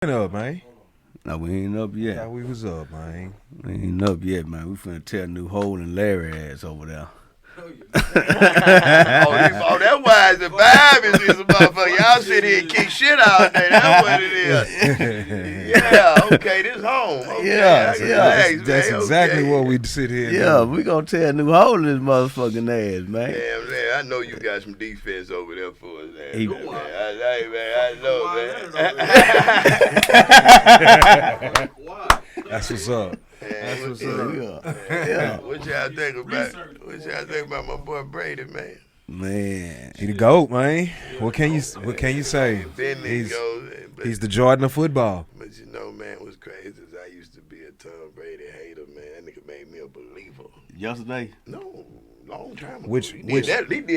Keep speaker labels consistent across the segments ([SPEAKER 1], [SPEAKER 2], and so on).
[SPEAKER 1] Up, man.
[SPEAKER 2] No, we ain't up yet.
[SPEAKER 1] Thought we was up, man.
[SPEAKER 2] We ain't up yet, man. We finna tear a new hole in Larry ass over there.
[SPEAKER 3] That's why the vibe is a motherfucker. Y'all sit here and kick shit out there. That's what it is. Yeah, okay, this home. Okay,
[SPEAKER 1] That's exactly what we sit here.
[SPEAKER 2] Yeah, we gonna tear a new hole in this motherfucking ass, man.
[SPEAKER 3] Damn, man, I know you got some defense over there for us, man.
[SPEAKER 1] I know. That's what's up. That's what's up.
[SPEAKER 2] Yeah.
[SPEAKER 3] What y'all think about my boy Brady, man?
[SPEAKER 2] Man,
[SPEAKER 1] He the GOAT, man. What can you say? He's the Jordan of football.
[SPEAKER 3] But you know, man, what's crazy is I used to be a Tom Brady hater, man. That nigga made me a believer.
[SPEAKER 2] yesterday.
[SPEAKER 3] No, long time ago.
[SPEAKER 1] Which
[SPEAKER 3] he did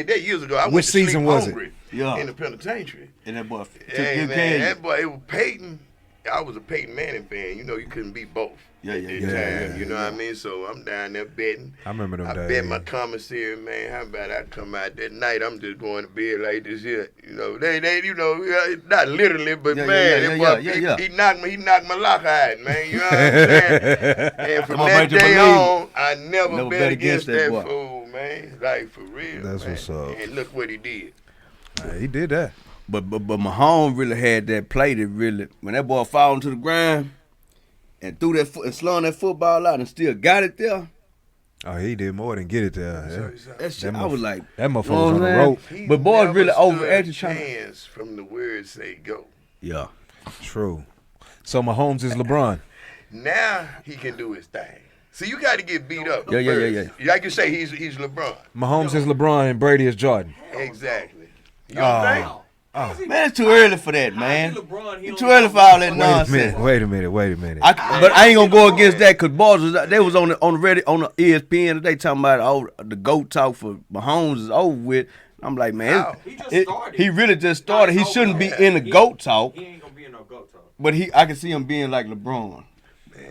[SPEAKER 3] that years ago. I
[SPEAKER 1] which
[SPEAKER 3] went to
[SPEAKER 1] season
[SPEAKER 3] sleep
[SPEAKER 1] was
[SPEAKER 3] hungry
[SPEAKER 1] it?
[SPEAKER 2] Yeah.
[SPEAKER 3] in the penitentiary.
[SPEAKER 2] And that boy
[SPEAKER 3] Hey, man, that boy, it was Peyton. I was a Peyton Manning fan. You know, you couldn't beat both.
[SPEAKER 2] Yeah.
[SPEAKER 3] You know what I mean? So I'm down there betting.
[SPEAKER 1] I remember them days.
[SPEAKER 3] I bet my commissary, man. How about I come out that night? I'm just going to bed like this here. You know, not literally, but he knocked my lock out, man. You know what I'm saying? And from that day on, I never bet against that fool, man. Like for real.
[SPEAKER 1] That's
[SPEAKER 3] man.
[SPEAKER 1] what's up.
[SPEAKER 3] And look what he did.
[SPEAKER 1] He did that.
[SPEAKER 2] But Mahomes really had that play that really, when that boy fall to the ground and threw that and slung that football out and still got it there.
[SPEAKER 1] Oh, he did more than get it there.
[SPEAKER 2] That shit, I was like,
[SPEAKER 1] that motherfucker was on the rope.
[SPEAKER 2] But boys really overacted
[SPEAKER 3] trying from the words say go.
[SPEAKER 2] Yeah.
[SPEAKER 1] True. So Mahomes is LeBron.
[SPEAKER 3] Now he can do his thing. So you got to get beat up.
[SPEAKER 2] Yeah.
[SPEAKER 3] Like you say, he's LeBron.
[SPEAKER 1] Mahomes is LeBron and Brady is Jordan.
[SPEAKER 3] Exactly. You know think?
[SPEAKER 2] Man, it's too early for that, man. It's too early for all that nonsense.
[SPEAKER 1] Wait a minute.
[SPEAKER 2] But I ain't gonna go against that because boys, they was on the ESPN today talking about the GOAT talk for Mahomes is over with. I'm like, man, he really just started. He shouldn't be in the GOAT talk.
[SPEAKER 4] He ain't gonna be in no GOAT talk.
[SPEAKER 2] But I can see him being like LeBron.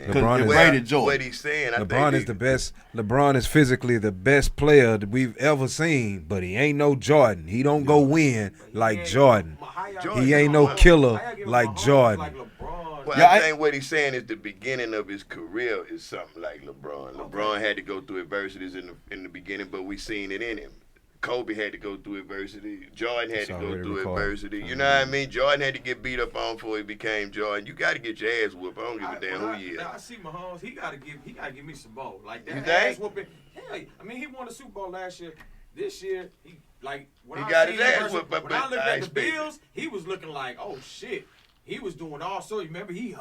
[SPEAKER 1] LeBron
[SPEAKER 2] is
[SPEAKER 3] what he's saying.
[SPEAKER 1] LeBron is the best. LeBron is physically the best player that we've ever seen, but he ain't no Jordan. He don't go win like Jordan. He ain't no killer like Jordan.
[SPEAKER 3] Well, I think what he's saying is the beginning of his career is something like LeBron. LeBron had to go through adversities in the beginning, but we seen it in him. Kobe had to go through adversity. Jordan had to go through adversity. You know what I mean? Jordan had to get beat up on before he became Jordan. You got to get your ass whooped. I don't give a damn who you is.
[SPEAKER 4] I see Mahomes. He got to give me some more. Like that
[SPEAKER 3] you
[SPEAKER 4] ass
[SPEAKER 3] think?
[SPEAKER 4] whooping. Hell, I mean, he won the Super Bowl last year. This year, he
[SPEAKER 3] got his ass whooped.
[SPEAKER 4] When I looked at the Bills, he was looking like, oh shit. He was doing all sorts. Remember, he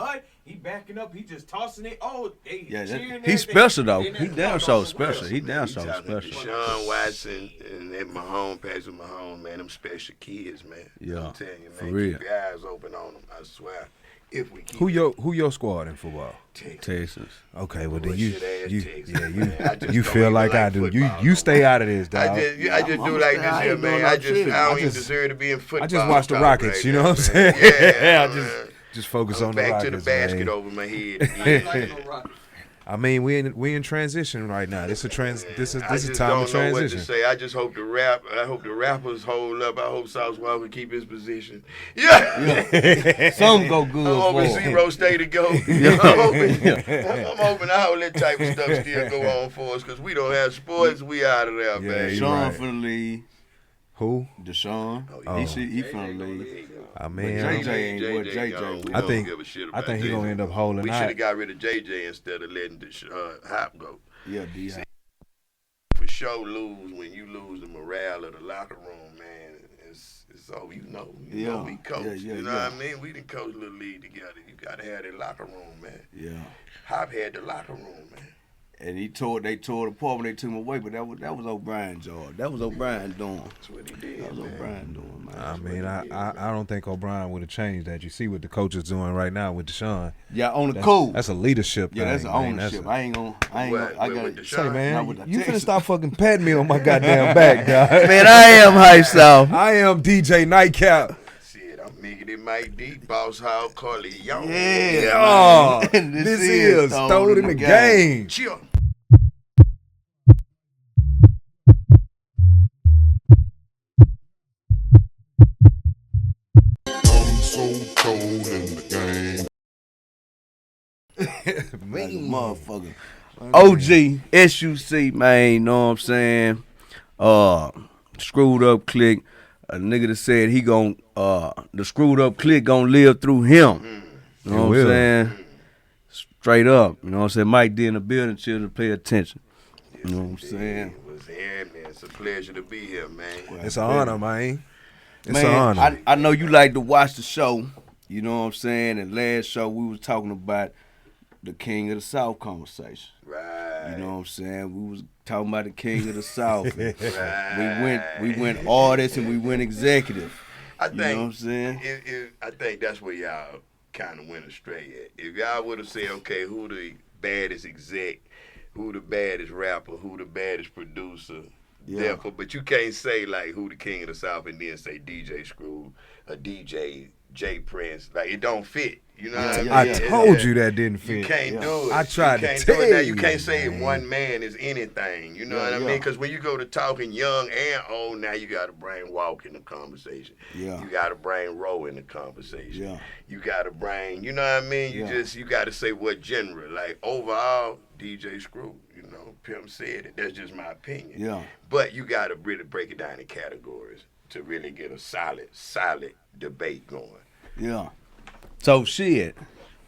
[SPEAKER 4] backing up. He just tossing it. Oh, they cheering.
[SPEAKER 2] He's special though. He damn so special. He damn so special.
[SPEAKER 3] Deshaun Watson and Mahomes, Patrick Mahomes, man, them special kids, man.
[SPEAKER 2] Yeah,
[SPEAKER 3] I'm telling you, man,
[SPEAKER 2] for real.
[SPEAKER 3] keep your eyes open on them. I swear. If we keep
[SPEAKER 1] Who your squad in football?
[SPEAKER 2] Texas.
[SPEAKER 1] Okay, well then
[SPEAKER 3] Texas.
[SPEAKER 1] you feel like I do. You stay out of this, dog.
[SPEAKER 3] I just do like this here, man. I don't even deserve to be in football.
[SPEAKER 1] I just watch the Rockets.
[SPEAKER 3] Right,
[SPEAKER 1] you know what I'm saying?
[SPEAKER 3] Yeah,
[SPEAKER 1] just focus on the
[SPEAKER 3] back
[SPEAKER 1] Rockets.
[SPEAKER 3] to the basket
[SPEAKER 1] man.
[SPEAKER 3] over my head.
[SPEAKER 1] I mean, we in transition right now. This a time of transition.
[SPEAKER 3] I just don't know what to say. I just hope the rappers hold up. I hope South Walker keep his position. Yeah.
[SPEAKER 2] Some go good.
[SPEAKER 3] I'm hoping Zero stay to go. I'm hoping all that type of stuff still go on for us because we don't have sports. We out of there, man.
[SPEAKER 2] Sean for the league.
[SPEAKER 1] Who?
[SPEAKER 2] Deshaun. He from the league.
[SPEAKER 1] I mean,
[SPEAKER 2] JJ ain't what JJ.
[SPEAKER 1] I think he gonna end up holding.
[SPEAKER 3] We should have got rid of JJ instead of letting Hop go.
[SPEAKER 2] Yeah, D.
[SPEAKER 3] For sure, when you lose the morale of the locker room, man. It's over. You know we coach. You know what I mean? We didn't coach Little League together. You gotta have that locker room, man.
[SPEAKER 2] Yeah.
[SPEAKER 3] Hop had the locker room, man.
[SPEAKER 2] And they tore the apart when they took him away, but that was O'Brien, George. That was O'Brien doing.
[SPEAKER 3] That's what he did.
[SPEAKER 2] That was O'Brien doing, man.
[SPEAKER 1] I mean, I don't think O'Brien would have changed that. You see what the coach is doing right now with Deshaun.
[SPEAKER 2] Yeah, on the cool.
[SPEAKER 1] That's a leadership thing.
[SPEAKER 2] Yeah, that's an ownership. I gotta
[SPEAKER 1] say, man, you finna stop fucking patting me on my goddamn back, dog.
[SPEAKER 2] Man, I am hype South.
[SPEAKER 1] I am DJ Nightcap.
[SPEAKER 3] Miggity Mike D, Boss Hog, Carly Young.
[SPEAKER 1] Yeah. This is Throw It in the Game.
[SPEAKER 3] Chill.
[SPEAKER 5] I'm so cold in the game.
[SPEAKER 2] Like a motherfucker. OG, SUC, man, you know what I'm saying? Screwed up click. A nigga that said he gon' the screwed up click gonna live through him. You know what I'm saying? Straight up. You know what I'm saying? Mike D in the building, children pay attention. You know what I'm saying?
[SPEAKER 3] Was here, man. It's a pleasure to be here, man.
[SPEAKER 1] It's an honor, man. It's
[SPEAKER 2] Man,
[SPEAKER 1] an honor.
[SPEAKER 2] I know you like to watch the show. You know what I'm saying? And last show we was talking about the King of the South conversation.
[SPEAKER 3] Right.
[SPEAKER 2] You know what I'm saying? We was talking about the King of the South.
[SPEAKER 3] Right.
[SPEAKER 2] We went artist and we went executive.
[SPEAKER 3] I think,
[SPEAKER 2] you know what I'm saying?
[SPEAKER 3] I think that's where y'all kind of went astray at. If y'all would have said, okay, who the baddest exec, who the baddest rapper, who the baddest producer, therefore, but you can't say like who the King of the South and then say DJ Screw, a DJ J Prince. Like it don't fit. You know what I mean?
[SPEAKER 1] I told you that didn't fit.
[SPEAKER 3] You can't do it.
[SPEAKER 1] I tried
[SPEAKER 3] you
[SPEAKER 1] to
[SPEAKER 3] can't
[SPEAKER 1] tell
[SPEAKER 3] do it. Now,
[SPEAKER 1] you.
[SPEAKER 3] You can't say
[SPEAKER 1] man.
[SPEAKER 3] one man is anything. You know what I mean? Because when you go to talking young and old, now you got to bring Walk in the conversation.
[SPEAKER 2] Yeah.
[SPEAKER 3] You got to bring Roe in the conversation.
[SPEAKER 2] Yeah.
[SPEAKER 3] You got to bring, you know what I mean? You got to say what genre. Like overall, DJ Screw, you know, Pimp said it. That's just my opinion.
[SPEAKER 2] Yeah.
[SPEAKER 3] But you got to really break it down in categories to really get a solid debate going.
[SPEAKER 2] Yeah. So shit.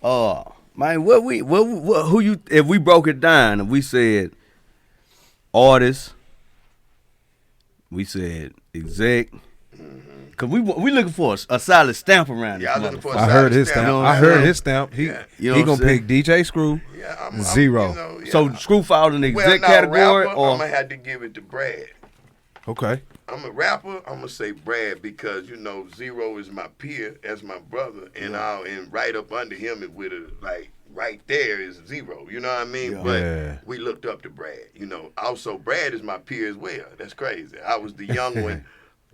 [SPEAKER 2] Man, who you? If we broke it down and we said artist, we said exec, cause we looking for a solid stamp around
[SPEAKER 3] Yeah, I
[SPEAKER 2] this
[SPEAKER 3] looking for a
[SPEAKER 1] I
[SPEAKER 3] solid
[SPEAKER 1] heard his
[SPEAKER 3] stamp.
[SPEAKER 1] stamp. I heard his stamp. He
[SPEAKER 2] You know
[SPEAKER 1] he
[SPEAKER 2] what I'm
[SPEAKER 1] gonna
[SPEAKER 2] saying?
[SPEAKER 1] pick DJ Screw.
[SPEAKER 3] Yeah,
[SPEAKER 1] Zero.
[SPEAKER 3] You know,
[SPEAKER 2] So Screw falls in the
[SPEAKER 3] well,
[SPEAKER 2] exec
[SPEAKER 3] now,
[SPEAKER 2] category,
[SPEAKER 3] rapper,
[SPEAKER 2] or
[SPEAKER 3] I'm gonna have to give it to Brad.
[SPEAKER 1] Okay.
[SPEAKER 3] I'm a rapper. I'm gonna say Brad because you know Zero is my peer, as my brother, and and right up under him is with a like right there is Zero. You know what I mean?
[SPEAKER 2] Yeah.
[SPEAKER 3] But we looked up to Brad. You know, also Brad is my peer as well. That's crazy. I was the young one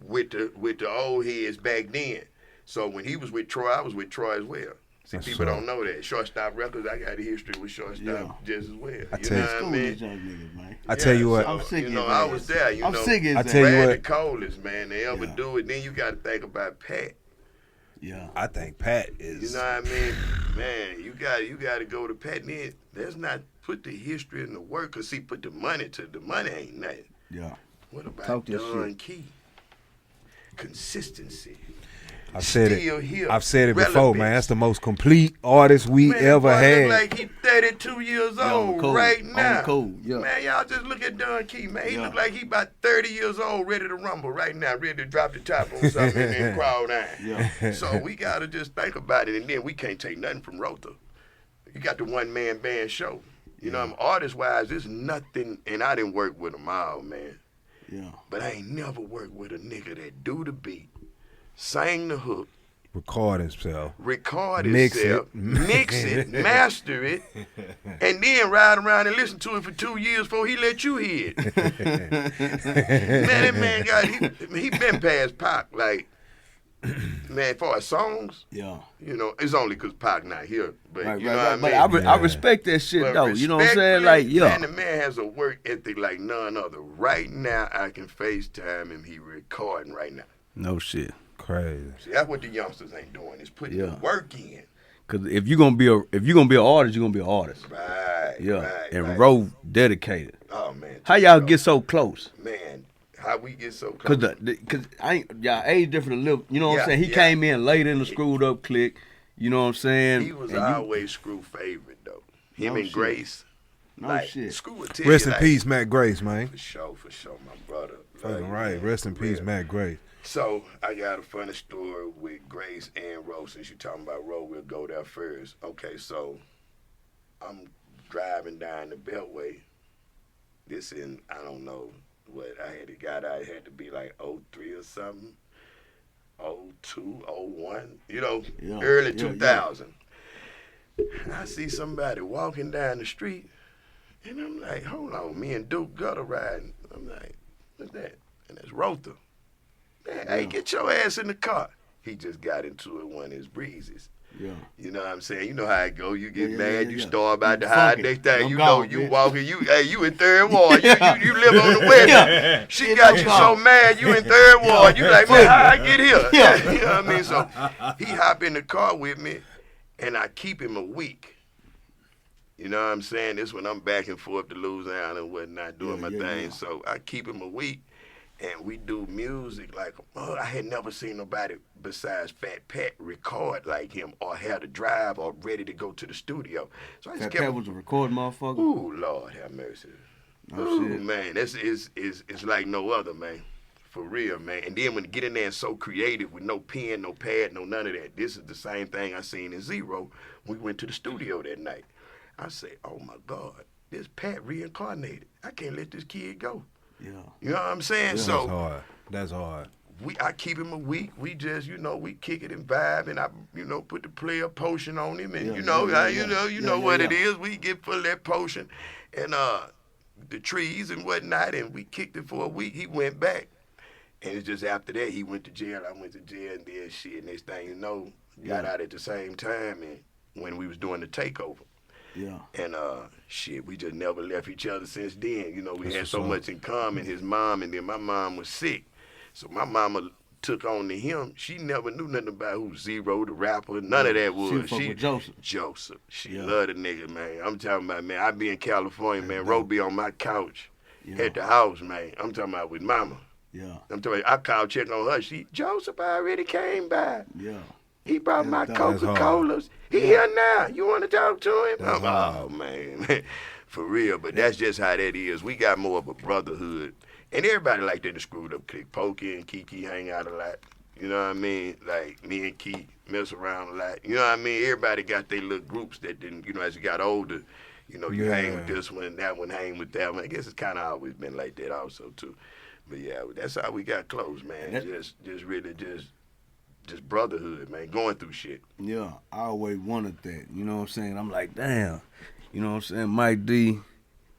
[SPEAKER 3] with the old heads back then. So when he was with Troy, I was with Troy as well. See,
[SPEAKER 1] That's
[SPEAKER 3] people
[SPEAKER 1] so.
[SPEAKER 3] don't know that. Shortstop Records, I got a history with Shortstop just as well.
[SPEAKER 1] I
[SPEAKER 3] You
[SPEAKER 1] tell
[SPEAKER 3] know
[SPEAKER 1] you-
[SPEAKER 3] what I mean?
[SPEAKER 2] man.
[SPEAKER 1] I tell you what.
[SPEAKER 2] I'm sick
[SPEAKER 3] You
[SPEAKER 2] of
[SPEAKER 3] know,
[SPEAKER 2] his
[SPEAKER 3] I
[SPEAKER 2] ass.
[SPEAKER 3] was there. You
[SPEAKER 2] I'm
[SPEAKER 3] know,
[SPEAKER 2] sick of his
[SPEAKER 1] I tell you
[SPEAKER 3] Brad
[SPEAKER 1] what.
[SPEAKER 3] the coldest, man. They ever
[SPEAKER 2] Yeah.
[SPEAKER 3] do it. Then you got to think about Pat.
[SPEAKER 2] Yeah.
[SPEAKER 1] I think Pat
[SPEAKER 3] You
[SPEAKER 1] is.
[SPEAKER 3] know what I mean? Man, you got to go to Pat. And then let's not put the history and the work. Cause see, put the money to the money ain't nothing.
[SPEAKER 2] Yeah.
[SPEAKER 3] What about
[SPEAKER 2] Talk your
[SPEAKER 3] Don
[SPEAKER 2] shit.
[SPEAKER 3] Key? Consistency.
[SPEAKER 1] I said
[SPEAKER 3] Still
[SPEAKER 1] it.
[SPEAKER 3] here.
[SPEAKER 1] I've said it before,
[SPEAKER 3] Relevance.
[SPEAKER 1] man. That's the most complete artist we
[SPEAKER 3] Man,
[SPEAKER 1] ever
[SPEAKER 3] boy
[SPEAKER 1] had.
[SPEAKER 3] look like he 32 years old
[SPEAKER 2] cool.
[SPEAKER 3] right
[SPEAKER 2] On
[SPEAKER 3] now.
[SPEAKER 2] cool, yeah.
[SPEAKER 3] Man, y'all just look at Don Key, man. He
[SPEAKER 2] Yeah.
[SPEAKER 3] look like he about 30 years old, ready to rumble right now, ready to drop the top on something and then crawl down.
[SPEAKER 2] Yeah.
[SPEAKER 3] So we got to just think about it, and then we can't take nothing from Rotha. You got the one-man band show. You know, artist-wise, there's nothing, and I didn't work with them all, man.
[SPEAKER 2] Yeah.
[SPEAKER 3] But I ain't never worked with a nigga that do the beat, sang the hook,
[SPEAKER 1] Record himself.
[SPEAKER 3] record
[SPEAKER 1] Mix
[SPEAKER 3] itself,
[SPEAKER 1] it.
[SPEAKER 3] mix it, master it, and then ride around and listen to it for 2 years before he let you hear it. Man, that man he been past Pac, like, man, for our songs,
[SPEAKER 2] Yeah.
[SPEAKER 3] you know, it's only because Pac not here, but
[SPEAKER 2] Right,
[SPEAKER 3] you know
[SPEAKER 2] right,
[SPEAKER 3] what
[SPEAKER 2] right.
[SPEAKER 3] I
[SPEAKER 2] But
[SPEAKER 3] mean?
[SPEAKER 2] I respect that shit
[SPEAKER 3] But
[SPEAKER 2] though. You know what I'm saying?
[SPEAKER 3] respectfully,
[SPEAKER 2] Like, yeah.
[SPEAKER 3] man, the man has a work ethic like none other. Right now, I can FaceTime him. He recording right now.
[SPEAKER 2] No shit.
[SPEAKER 1] Crazy.
[SPEAKER 3] See, that's what the youngsters ain't doing. Is putting the work in.
[SPEAKER 2] Cause if you're gonna be an artist, you're gonna be an artist.
[SPEAKER 3] Right.
[SPEAKER 2] Yeah.
[SPEAKER 3] Right,
[SPEAKER 2] And
[SPEAKER 3] right.
[SPEAKER 2] Ro dedicated.
[SPEAKER 3] Oh man.
[SPEAKER 2] How y'all get so close?
[SPEAKER 3] Man, how we get so close?
[SPEAKER 2] Cause y'all age different a little. You know what I'm saying? He came in later in the screwed up clique. You know what I'm saying?
[SPEAKER 3] He was
[SPEAKER 2] And you-
[SPEAKER 3] always Screw favorite though. Him
[SPEAKER 2] No
[SPEAKER 3] and
[SPEAKER 2] shit.
[SPEAKER 3] Grace.
[SPEAKER 2] No
[SPEAKER 3] like,
[SPEAKER 2] shit.
[SPEAKER 3] Screw would tell
[SPEAKER 1] Rest
[SPEAKER 3] you,
[SPEAKER 1] in
[SPEAKER 3] like,
[SPEAKER 1] peace, Matt Grace, man.
[SPEAKER 3] For sure, my brother.
[SPEAKER 1] Fucking right. Rest in peace,
[SPEAKER 3] Yeah.
[SPEAKER 1] Matt Grace.
[SPEAKER 3] So I got a funny story with Grace and Ro. Since you're talking about Ro, we'll go there first. Okay, so I'm driving down the Beltway. This in, I don't know what I had to be like 03 or something. 02, 01, you know,
[SPEAKER 2] Yeah,
[SPEAKER 3] early
[SPEAKER 2] yeah,
[SPEAKER 3] 2000. I see somebody walking down the street, and I'm like, hold on, me and Duke gutter riding. I'm like, what's that? And it's Rotha. Man, hey, get your ass in the car. He just got into it one of his breezes.
[SPEAKER 2] Yeah.
[SPEAKER 3] You know what I'm saying? You know how it go. You get mad, you
[SPEAKER 2] yeah.
[SPEAKER 3] storm out the
[SPEAKER 2] You
[SPEAKER 3] high.
[SPEAKER 2] funky.
[SPEAKER 3] Next thing
[SPEAKER 2] I'm
[SPEAKER 3] you
[SPEAKER 2] gone,
[SPEAKER 3] know, you
[SPEAKER 2] bitch.
[SPEAKER 3] walking. You in third ward. You live on the west.
[SPEAKER 2] Yeah.
[SPEAKER 3] She got you so mad. You in third ward. You like, man, how I get here?
[SPEAKER 2] Yeah.
[SPEAKER 3] You know what I mean? So he hop in the car with me, and I keep him a week. You know what I'm saying? This when I'm back and forth to Louisiana and whatnot, doing my thing.
[SPEAKER 2] Yeah.
[SPEAKER 3] So I keep him a week. And we do music like, I had never seen nobody besides Fat Pat record like him or have to drive or ready to go to the studio. So I just
[SPEAKER 2] Fat
[SPEAKER 3] kept.
[SPEAKER 2] Pat was a record motherfucker.
[SPEAKER 3] Ooh, Lord have mercy. Ooh,
[SPEAKER 2] Shit.
[SPEAKER 3] man, this is like no other, man. For real, man. And then when you get in there and so creative with no pen, no pad, no none of that. This is the same thing I seen in Zero when we went to the studio that night. I say, oh my God, this Pat reincarnated. I can't let this kid go.
[SPEAKER 2] Yeah.
[SPEAKER 3] You know what I'm saying?
[SPEAKER 1] That's
[SPEAKER 3] So
[SPEAKER 1] hard. That's hard.
[SPEAKER 3] I keep him a week. We just, we kick it and vibe, and I, put the player potion on him, and you know what it is. We get full of that potion, and the trees and whatnot, and we kicked it for a week. He went back, and it's just after that he went to jail. I went to jail and did shit. Next thing you know, got out at the same time, and when we was doing the takeover.
[SPEAKER 2] Yeah.
[SPEAKER 3] And shit, we just never left each other since then. We
[SPEAKER 1] That's
[SPEAKER 3] had
[SPEAKER 1] what's
[SPEAKER 3] so
[SPEAKER 1] up.
[SPEAKER 3] much in common. His mom, and then my mom was sick, so my mama took on to him. She never knew nothing about who Zero, the rapper, none of that was.
[SPEAKER 2] She was fucking with Joseph.
[SPEAKER 3] Joseph. She
[SPEAKER 2] Yeah.
[SPEAKER 3] loved the nigga, man. I'm talking about, man. I be in California, man. Ro be on my couch
[SPEAKER 2] Yeah.
[SPEAKER 3] at the house, man. I'm talking about with mama.
[SPEAKER 2] Yeah.
[SPEAKER 3] I'm talking about, I called check on her. Joseph already came by.
[SPEAKER 2] Yeah.
[SPEAKER 3] He brought my
[SPEAKER 2] That's
[SPEAKER 3] Coca-Colas. He here now. You want to talk to him?
[SPEAKER 1] That's
[SPEAKER 3] Oh, man. For real. But that's just how that is. We got more of a brotherhood. And everybody like that, the screwed up clique. Pokey and Kiki hang out a lot. You know what I mean? Like, me and Key mess around a lot. You know what I mean? Everybody got their little groups that didn't, as you got older, you hang with this one, that one hang with that one. I guess it's kind of always been like that also, too. But, yeah, that's how we got close, man. Just really just brotherhood, man, going through shit.
[SPEAKER 2] Yeah, I always wanted that. You know what I'm saying? I'm like, damn. You know what I'm saying? Mike D,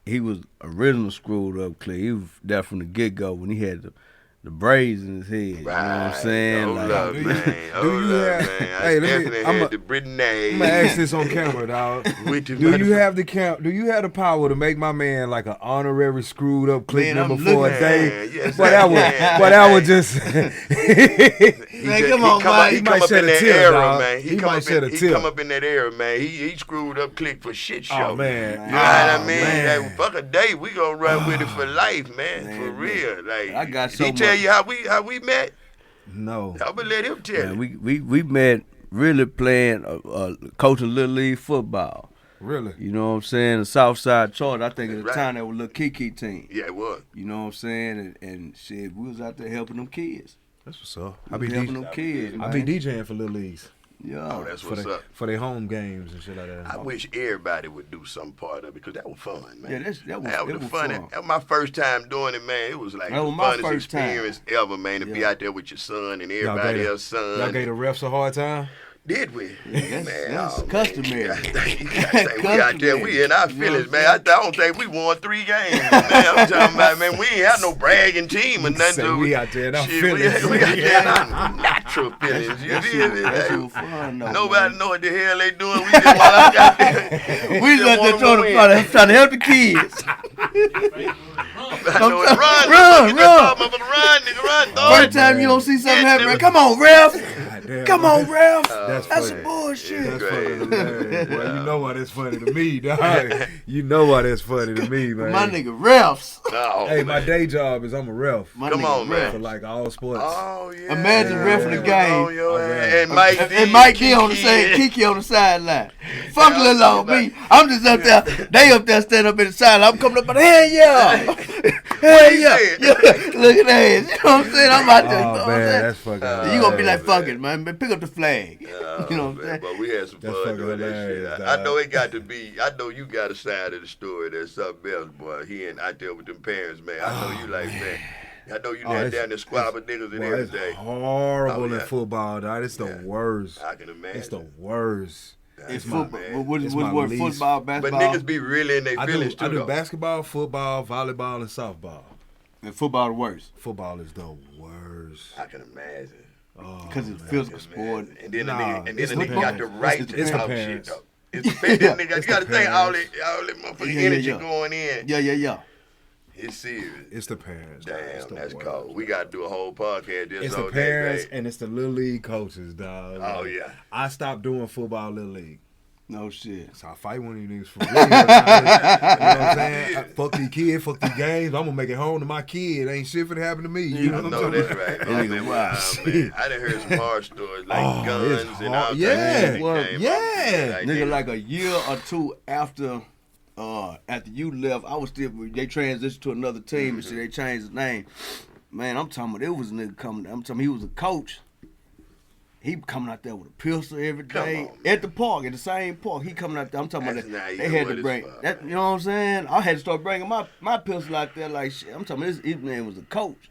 [SPEAKER 2] he was original screwed up clique. He was there from the get-go when he had the braids in his head. You know what I'm saying?
[SPEAKER 3] Oh,
[SPEAKER 2] Like,
[SPEAKER 3] love, man. Oh,
[SPEAKER 1] do you
[SPEAKER 3] love,
[SPEAKER 1] have-
[SPEAKER 3] man. I
[SPEAKER 1] Hey, let me-
[SPEAKER 3] definitely
[SPEAKER 1] I'm
[SPEAKER 3] had
[SPEAKER 1] a-
[SPEAKER 3] the Britney.
[SPEAKER 1] I'm gonna ask this on camera, dog.
[SPEAKER 3] With the
[SPEAKER 1] Do you
[SPEAKER 3] motherfucker-
[SPEAKER 1] have the power to make my man like an honorary screwed up clique
[SPEAKER 2] Man,
[SPEAKER 1] member
[SPEAKER 2] I'm
[SPEAKER 1] for a
[SPEAKER 2] looking-
[SPEAKER 1] day?
[SPEAKER 3] Man, yes,
[SPEAKER 1] but that
[SPEAKER 3] man.
[SPEAKER 1] would just
[SPEAKER 2] Man, come on, man.
[SPEAKER 3] He
[SPEAKER 1] He
[SPEAKER 3] come
[SPEAKER 1] might
[SPEAKER 3] up
[SPEAKER 1] shed
[SPEAKER 3] in
[SPEAKER 1] a
[SPEAKER 3] that
[SPEAKER 1] tear,
[SPEAKER 3] era,
[SPEAKER 1] dog.
[SPEAKER 3] man.
[SPEAKER 1] He might shed a
[SPEAKER 3] He
[SPEAKER 1] tear.
[SPEAKER 3] come up in that era, man. He screwed up click for shit show.
[SPEAKER 1] Oh, man.
[SPEAKER 3] You know what I mean?
[SPEAKER 1] man.
[SPEAKER 3] Like, fuck a day, we gonna run with it for life, man.
[SPEAKER 2] Man,
[SPEAKER 3] For real. Like,
[SPEAKER 2] I got
[SPEAKER 3] did
[SPEAKER 2] so
[SPEAKER 3] he tell
[SPEAKER 2] much-
[SPEAKER 3] you how we met?
[SPEAKER 1] no.
[SPEAKER 3] I'm gonna let him tell
[SPEAKER 2] man,
[SPEAKER 3] you.
[SPEAKER 2] we met really playing, coaching Little League football.
[SPEAKER 1] Really?
[SPEAKER 2] You know what I'm saying? The Southside Charter, I think at the
[SPEAKER 3] Right.
[SPEAKER 2] time that was a little Kiki team.
[SPEAKER 3] Yeah, it was.
[SPEAKER 2] You know what I'm saying? And shit, we was out there helping them kids.
[SPEAKER 1] That's what's up.
[SPEAKER 2] We was helping them kids,
[SPEAKER 1] I
[SPEAKER 2] man.
[SPEAKER 1] be DJing for Little Leagues
[SPEAKER 2] Yeah.
[SPEAKER 3] Oh, that's
[SPEAKER 1] for
[SPEAKER 3] what's up.
[SPEAKER 1] their home games and shit like that.
[SPEAKER 3] I wish everybody would do some part of it because that was fun, man.
[SPEAKER 2] Yeah, that was
[SPEAKER 3] the
[SPEAKER 2] fun.
[SPEAKER 3] That was my first time doing it, man. It was like
[SPEAKER 2] That
[SPEAKER 3] the
[SPEAKER 2] was my
[SPEAKER 3] funnest
[SPEAKER 2] first time.
[SPEAKER 3] experience ever, man. To be
[SPEAKER 2] Yeah.
[SPEAKER 3] out there with your son and
[SPEAKER 1] Y'all
[SPEAKER 3] everybody
[SPEAKER 1] gave
[SPEAKER 3] else's son.
[SPEAKER 1] Y'all gave the refs a hard time?
[SPEAKER 3] Did we?
[SPEAKER 2] That's
[SPEAKER 3] oh,
[SPEAKER 2] customary.
[SPEAKER 3] Man. We out there, we in our feelings, man. I don't think we won 3 games, man. I'm talking about, man, we ain't had no bragging team or nothing.
[SPEAKER 1] Say
[SPEAKER 3] so
[SPEAKER 1] we out there in our
[SPEAKER 3] shit,
[SPEAKER 1] feelings.
[SPEAKER 3] We out there in our natural feelings. You
[SPEAKER 2] That
[SPEAKER 3] feel me?
[SPEAKER 2] shit
[SPEAKER 3] Like,
[SPEAKER 2] was fun, though.
[SPEAKER 3] nobody
[SPEAKER 2] man.
[SPEAKER 3] know what the hell they doing. We just want out there.
[SPEAKER 2] We just out there trying to help the kids.
[SPEAKER 3] I know it. Run,
[SPEAKER 2] Run,
[SPEAKER 3] run, nigga, run, dog.
[SPEAKER 2] First time you don't see something happen, come on, ref.
[SPEAKER 1] Damn,
[SPEAKER 2] Come on, ref.
[SPEAKER 1] That's
[SPEAKER 2] That's
[SPEAKER 1] funny.
[SPEAKER 2] bullshit.
[SPEAKER 1] That's
[SPEAKER 3] Great.
[SPEAKER 1] funny, man. Well, you know why that's funny to me, dog. You know why that's funny to me, man.
[SPEAKER 2] My nigga refs.
[SPEAKER 3] Oh,
[SPEAKER 1] Hey, my
[SPEAKER 3] man.
[SPEAKER 1] day job is I'm a ref
[SPEAKER 2] My
[SPEAKER 3] Come
[SPEAKER 2] nigga
[SPEAKER 3] on, man.
[SPEAKER 1] for like all sports.
[SPEAKER 3] Oh, yeah.
[SPEAKER 2] Imagine reffing a game.
[SPEAKER 3] On your
[SPEAKER 1] Okay.
[SPEAKER 3] ass. And Mike D.
[SPEAKER 2] And Mike D on the
[SPEAKER 3] Kiki.
[SPEAKER 2] side, Kiki on the sideline. Fuck
[SPEAKER 3] Yeah,
[SPEAKER 2] little old
[SPEAKER 3] I'm
[SPEAKER 2] me. I'm just up there. They up there standing up in the sideline. I'm coming up, but hell yeah, hell yeah.
[SPEAKER 3] said?
[SPEAKER 2] Yeah. Look at that. You know what I'm saying? I'm out there. You know
[SPEAKER 1] Oh
[SPEAKER 2] what I'm
[SPEAKER 1] man,
[SPEAKER 2] saying?
[SPEAKER 1] that's fucking.
[SPEAKER 2] You gonna be like,
[SPEAKER 3] man.
[SPEAKER 2] fuck it, man. Pick up the flag.
[SPEAKER 3] Oh,
[SPEAKER 2] You know what I'm
[SPEAKER 3] man,
[SPEAKER 2] saying?
[SPEAKER 3] But we had some
[SPEAKER 1] That's
[SPEAKER 3] fun
[SPEAKER 1] fucking
[SPEAKER 3] doing that shit.
[SPEAKER 1] hilarious,
[SPEAKER 3] I
[SPEAKER 1] dog.
[SPEAKER 3] know it got to be. I know you got a side of the story that's something else, boy. He ain't out there with them parents, man. I know you like, man. I know you had down there squabbing niggas and
[SPEAKER 1] Boy, it's
[SPEAKER 3] everything.
[SPEAKER 1] horrible
[SPEAKER 3] Oh, yeah.
[SPEAKER 1] in football, dog. It's the
[SPEAKER 3] Yeah.
[SPEAKER 1] worst.
[SPEAKER 3] I can imagine.
[SPEAKER 1] It's the worst.
[SPEAKER 2] It's
[SPEAKER 3] my
[SPEAKER 2] football.
[SPEAKER 3] man.
[SPEAKER 2] What
[SPEAKER 1] It's
[SPEAKER 2] is
[SPEAKER 1] my
[SPEAKER 2] what?
[SPEAKER 1] least-
[SPEAKER 2] Football,
[SPEAKER 3] But
[SPEAKER 2] basketball,
[SPEAKER 3] niggas be really in their feelings
[SPEAKER 1] I
[SPEAKER 3] too,
[SPEAKER 1] do
[SPEAKER 3] though.
[SPEAKER 1] basketball, football, volleyball, and softball.
[SPEAKER 2] and football the worst.
[SPEAKER 1] Football is the worst.
[SPEAKER 3] I can imagine.
[SPEAKER 2] Because it's a physical sport.
[SPEAKER 3] And then
[SPEAKER 1] Nah,
[SPEAKER 3] the
[SPEAKER 1] it's
[SPEAKER 3] nigga
[SPEAKER 1] the
[SPEAKER 3] got the right
[SPEAKER 1] it's
[SPEAKER 3] to
[SPEAKER 1] the
[SPEAKER 3] talk
[SPEAKER 1] parents.
[SPEAKER 3] shit, though. It's the nigga. You
[SPEAKER 1] It's
[SPEAKER 3] got to
[SPEAKER 1] the
[SPEAKER 3] think all
[SPEAKER 1] parents.
[SPEAKER 3] that motherfucking energy going in.
[SPEAKER 2] Yeah.
[SPEAKER 3] It's serious.
[SPEAKER 1] It's the parents. It's
[SPEAKER 3] Damn,
[SPEAKER 1] the
[SPEAKER 3] that's
[SPEAKER 1] world.
[SPEAKER 3] cold. We got to do a whole podcast just
[SPEAKER 1] It's
[SPEAKER 3] on
[SPEAKER 1] the
[SPEAKER 3] that,
[SPEAKER 1] parents
[SPEAKER 3] right?
[SPEAKER 1] and it's the little league coaches, dog.
[SPEAKER 3] Oh, yeah.
[SPEAKER 1] I stopped doing football little league.
[SPEAKER 2] No shit.
[SPEAKER 1] So I fight one of these niggas for real. You know what I'm saying? Fuck these kids, fuck these games. I'm gonna make it home to my kid. Ain't shit finna happen to me. You know what I'm
[SPEAKER 3] No,
[SPEAKER 1] saying?
[SPEAKER 3] that's right.
[SPEAKER 2] That nigga
[SPEAKER 3] Man,
[SPEAKER 2] wild.
[SPEAKER 3] man. I done heard some hard stories like
[SPEAKER 1] Oh,
[SPEAKER 3] guns
[SPEAKER 1] it's
[SPEAKER 3] and
[SPEAKER 1] hard.
[SPEAKER 3] all
[SPEAKER 1] Yeah.
[SPEAKER 3] kinds of shit
[SPEAKER 2] Well,
[SPEAKER 3] came
[SPEAKER 1] yeah.
[SPEAKER 3] out.
[SPEAKER 2] Nigga, like a year or two after you left, I was still. They transitioned to another team and shit. They changed the name. Man, I'm talking about it was a nigga coming. I'm talking he was a coach. He coming out there with a pistol every day
[SPEAKER 3] on,
[SPEAKER 2] at the park, at the same park. He coming out there. I'm talking
[SPEAKER 3] That's
[SPEAKER 2] about
[SPEAKER 3] not
[SPEAKER 2] that.
[SPEAKER 3] even
[SPEAKER 2] They had
[SPEAKER 3] what
[SPEAKER 2] to
[SPEAKER 3] it's
[SPEAKER 2] bring
[SPEAKER 3] for,
[SPEAKER 2] that.
[SPEAKER 3] man.
[SPEAKER 2] You know what I'm saying? I had to start bringing my pistol out there like shit. I'm talking about this man was a coach.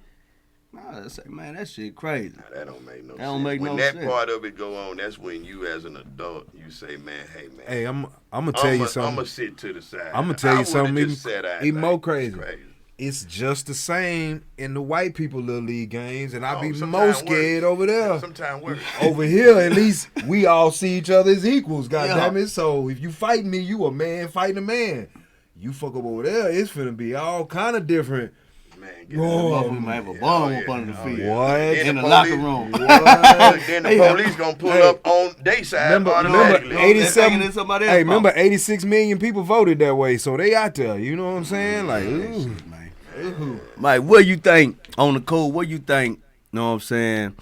[SPEAKER 2] I say, man, that shit crazy.
[SPEAKER 3] Nah, that don't make no sense.
[SPEAKER 2] don't make
[SPEAKER 3] when
[SPEAKER 2] no
[SPEAKER 3] that
[SPEAKER 2] sense.
[SPEAKER 3] part of it go on, that's when you as an adult, you say, man, hey, man.
[SPEAKER 1] Hey, I'm gonna tell you
[SPEAKER 3] I'm
[SPEAKER 1] something.
[SPEAKER 3] going to sit to the side.
[SPEAKER 1] I'ma tell you
[SPEAKER 3] I
[SPEAKER 1] something
[SPEAKER 3] would've
[SPEAKER 1] even-
[SPEAKER 3] just sat out
[SPEAKER 1] even
[SPEAKER 3] like,
[SPEAKER 1] more
[SPEAKER 3] it's
[SPEAKER 1] crazy. It's just the same in the white people little league games, and I be
[SPEAKER 3] sometimes
[SPEAKER 1] more scared
[SPEAKER 3] worse.
[SPEAKER 1] over there.
[SPEAKER 3] Sometimes worse.
[SPEAKER 1] Over here, at least we all see each other as equals. God
[SPEAKER 2] Yeah.
[SPEAKER 1] damn it! So if you fighting me, you a man fighting a man. You fuck up over there, it's finna be all kind of different.
[SPEAKER 3] Man,
[SPEAKER 1] Oh,
[SPEAKER 2] Motherfucker might have a
[SPEAKER 3] yeah,
[SPEAKER 2] bomb
[SPEAKER 3] oh,
[SPEAKER 2] up
[SPEAKER 3] yeah,
[SPEAKER 2] under the
[SPEAKER 3] oh,
[SPEAKER 2] feet.
[SPEAKER 3] yeah.
[SPEAKER 1] What?
[SPEAKER 3] Then
[SPEAKER 2] In
[SPEAKER 3] the
[SPEAKER 2] the locker
[SPEAKER 3] police-
[SPEAKER 2] room.
[SPEAKER 3] Then the
[SPEAKER 2] Hey,
[SPEAKER 3] police gonna pull
[SPEAKER 1] hey.
[SPEAKER 3] up on their side
[SPEAKER 1] Remember
[SPEAKER 3] automatically.
[SPEAKER 1] 87
[SPEAKER 2] Thinking it's somebody else
[SPEAKER 1] Hey, remember
[SPEAKER 2] fault.
[SPEAKER 1] 86 million people voted that way, so they out there. You know what I'm saying? Like, ooh.
[SPEAKER 2] Mike, what you think on the code? What you think? Know what I'm saying?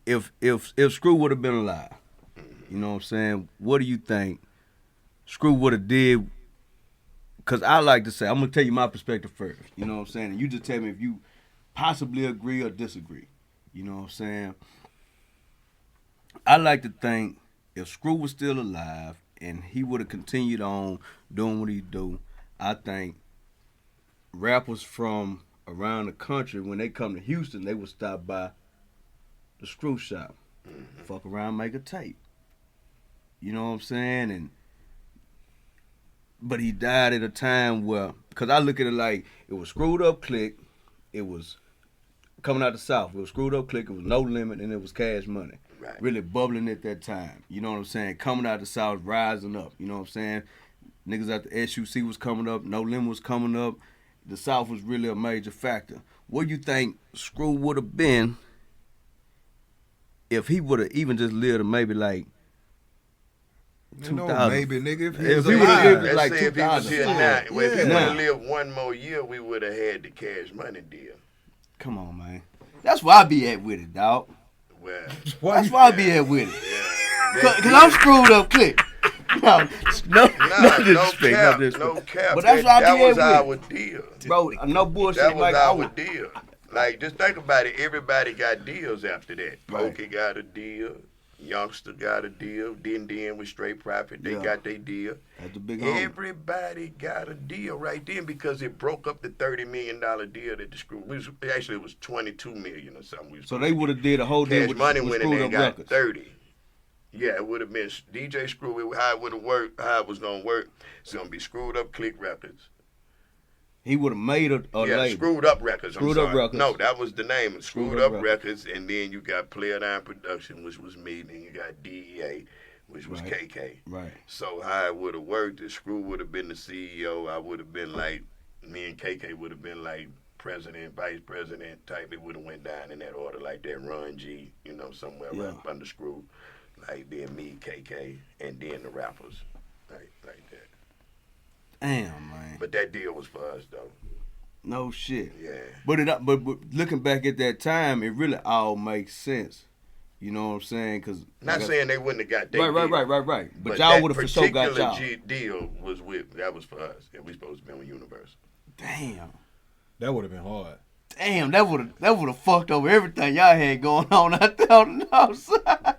[SPEAKER 2] If Screw would have been alive, you know what I'm saying? What do you think Screw would have did? Cause I like to say, I'm gonna tell you my perspective first. You know what I'm saying? And you just tell me if you possibly agree or disagree. You know what I'm saying? I like to think if Screw was still alive and he would have continued on doing what he do, I think rappers from around the country, when they come to Houston, they would stop by the Screw shop, fuck around, make a tape. You know what I'm saying? But he died at a time where, because I look at it like it was Screwed Up Click, it was coming out the South, it was Screwed Up Click, it was No Limit, and it was Cash Money.
[SPEAKER 3] Right.
[SPEAKER 2] Really bubbling at that time. You know what I'm saying? Coming out the South, rising up. You know what I'm saying? Niggas at the SUC was coming up, No Limit was coming up. The South was really a major factor. What do you think Screw would have been if he would have even just lived maybe like
[SPEAKER 1] No,
[SPEAKER 2] 2000?
[SPEAKER 1] maybe, nigga. If he
[SPEAKER 2] If
[SPEAKER 1] was
[SPEAKER 2] he would've
[SPEAKER 1] alive.
[SPEAKER 2] lived
[SPEAKER 3] Let's
[SPEAKER 2] like
[SPEAKER 3] say if he was
[SPEAKER 2] 2000.
[SPEAKER 3] here now, well, if he
[SPEAKER 1] Yeah.
[SPEAKER 3] would
[SPEAKER 2] Nah.
[SPEAKER 3] have lived one more year, we would have had the Cash Money deal.
[SPEAKER 2] Come on, man. That's where I be at with it, dog.
[SPEAKER 3] Well,
[SPEAKER 2] That's why I be at with it.
[SPEAKER 3] yeah.
[SPEAKER 2] Cause I'm Screwed Up Click. No
[SPEAKER 3] no
[SPEAKER 2] disrespect,
[SPEAKER 3] cap,
[SPEAKER 2] no disrespect.
[SPEAKER 3] no cap.
[SPEAKER 2] But that's why I
[SPEAKER 3] that
[SPEAKER 2] be
[SPEAKER 3] was
[SPEAKER 2] at
[SPEAKER 3] our
[SPEAKER 2] with
[SPEAKER 3] deal.
[SPEAKER 2] Bro, no bullshit.
[SPEAKER 3] That was
[SPEAKER 2] like,
[SPEAKER 3] our deal. Like, just think about it. Everybody got deals after that.
[SPEAKER 2] Right.
[SPEAKER 3] Pokey got a deal. Youngster got a deal. Den with Straight Profit. They
[SPEAKER 2] Yeah.
[SPEAKER 3] got their deal.
[SPEAKER 2] That's the big homie.
[SPEAKER 3] Everybody got a deal right then because it broke up the $30 million deal that the Screw. Actually, it was $22 million or something.
[SPEAKER 2] So they would have did a whole deal
[SPEAKER 3] Cash
[SPEAKER 2] with
[SPEAKER 3] Money
[SPEAKER 2] with
[SPEAKER 3] went in
[SPEAKER 2] Screwed
[SPEAKER 3] there
[SPEAKER 2] Up
[SPEAKER 3] and got
[SPEAKER 2] Records.
[SPEAKER 3] 30. Yeah, it would have been DJ Screw. How it would have worked, how it was gonna work. It's gonna be Screwed Up Click Records.
[SPEAKER 2] He would have made a
[SPEAKER 3] Yeah,
[SPEAKER 2] label.
[SPEAKER 3] Screwed Up Records. I'm
[SPEAKER 2] Screwed Up
[SPEAKER 3] sorry.
[SPEAKER 2] Records.
[SPEAKER 3] No, that was the name. Screwed
[SPEAKER 2] Up
[SPEAKER 3] Up Records, and then you got Player Down Production, which was me, and then you got DEA, which was
[SPEAKER 2] Right.
[SPEAKER 3] KK.
[SPEAKER 2] Right.
[SPEAKER 3] So how it would have worked is Screw would have been the CEO. I would have been like, me and KK would have been like president, vice president type. It would have went down in that order like that. Run G, somewhere right up under Screw. Like then me, KK, and then the rappers. Like that.
[SPEAKER 2] Damn, man.
[SPEAKER 3] But that deal was for us though.
[SPEAKER 2] No shit.
[SPEAKER 3] Yeah.
[SPEAKER 2] But looking back at that time, it really all makes sense. You know what I'm saying? Cause
[SPEAKER 3] Not saying they wouldn't have got that
[SPEAKER 2] right. But y'all
[SPEAKER 3] that
[SPEAKER 2] would have for sure got y'all.
[SPEAKER 3] particular deal was that was for us. And we supposed to be with Universal.
[SPEAKER 2] Damn.
[SPEAKER 1] That would have been hard.
[SPEAKER 2] Damn, that would have fucked over everything y'all had going on out there on the outside.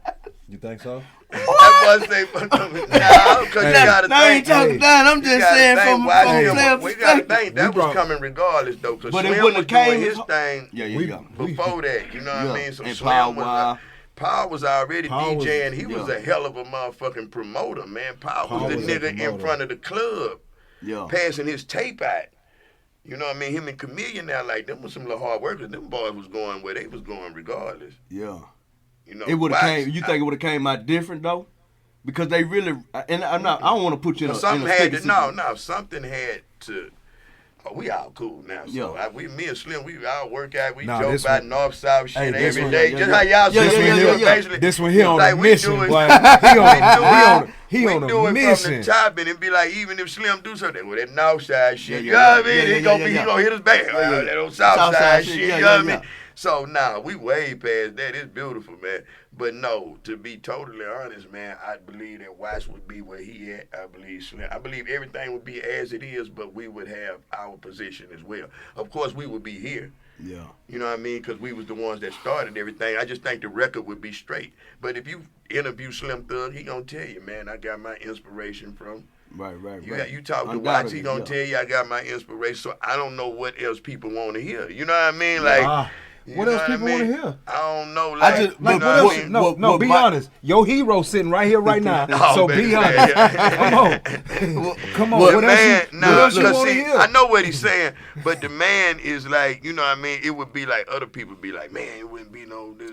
[SPEAKER 1] You think so?
[SPEAKER 3] That was they because you gotta
[SPEAKER 2] I ain't
[SPEAKER 3] think.
[SPEAKER 2] talking down. I'm just saying from player
[SPEAKER 3] We gotta
[SPEAKER 2] perspective.
[SPEAKER 3] think that
[SPEAKER 1] We
[SPEAKER 3] was
[SPEAKER 1] brought-
[SPEAKER 3] coming regardless though, because
[SPEAKER 2] But it
[SPEAKER 3] Slim
[SPEAKER 2] wouldn't
[SPEAKER 3] was
[SPEAKER 2] have
[SPEAKER 3] doing
[SPEAKER 2] came
[SPEAKER 3] his
[SPEAKER 2] as-
[SPEAKER 3] thing
[SPEAKER 2] Yeah.
[SPEAKER 3] before that. You know what I
[SPEAKER 2] Yeah.
[SPEAKER 3] mean? So
[SPEAKER 2] And
[SPEAKER 3] Slim was
[SPEAKER 2] Power.
[SPEAKER 3] Power was already
[SPEAKER 1] Power was-
[SPEAKER 3] DJing. He was
[SPEAKER 2] yeah.
[SPEAKER 3] a hell of a motherfucking promoter, man. Power
[SPEAKER 1] Power
[SPEAKER 3] was the
[SPEAKER 1] was a
[SPEAKER 3] nigga in
[SPEAKER 1] promoter.
[SPEAKER 3] front of the club
[SPEAKER 2] Yeah.
[SPEAKER 3] passing his tape out. You know what I mean? Him and Chameleon now, like, them was some little hard workers. Them boys was going where they was going regardless.
[SPEAKER 2] Yeah.
[SPEAKER 3] You know,
[SPEAKER 2] It would have came. You think it would have came out different though? Because they really, and I don't want to put you in a
[SPEAKER 3] something
[SPEAKER 2] in a
[SPEAKER 3] had
[SPEAKER 2] sticky
[SPEAKER 3] to, no, something had to. Oh, we all cool now. So me and Slim, we all work out. We joke about North South shit every day. Just how y'all basically.
[SPEAKER 1] This one here on
[SPEAKER 3] like
[SPEAKER 1] a mission, boy. He on a mission.
[SPEAKER 3] From the top and it be like, even if Slim do something, well, that North Side shit, you know what I mean? He gonna hit us back. That old South Side shit, you know what I mean? So, we way past that. It's beautiful, man. But no, to be totally honest, man, I believe that Watts would be where he at. I believe Slim. I believe everything would be as it is, but we would have our position as well. Of course, we would be here.
[SPEAKER 2] Yeah.
[SPEAKER 3] You know what I mean? Because we was the ones that started everything. I just think the record would be straight. But if you interview Slim Thug, he gonna tell you, man, I got my inspiration from.
[SPEAKER 2] Right.
[SPEAKER 3] You talk to Watts, he gonna tell you I got my inspiration. So I don't know what else people want to hear. You know what I mean? Like.
[SPEAKER 1] What else people want to hear?
[SPEAKER 3] I don't know.
[SPEAKER 1] What else? No, be honest. Your hero sitting right here, right now. So be honest. Come on. What else you want to hear?
[SPEAKER 3] I know what he's saying, but the man is like, you know what I mean? It would be like other people be like, man, it wouldn't be no this.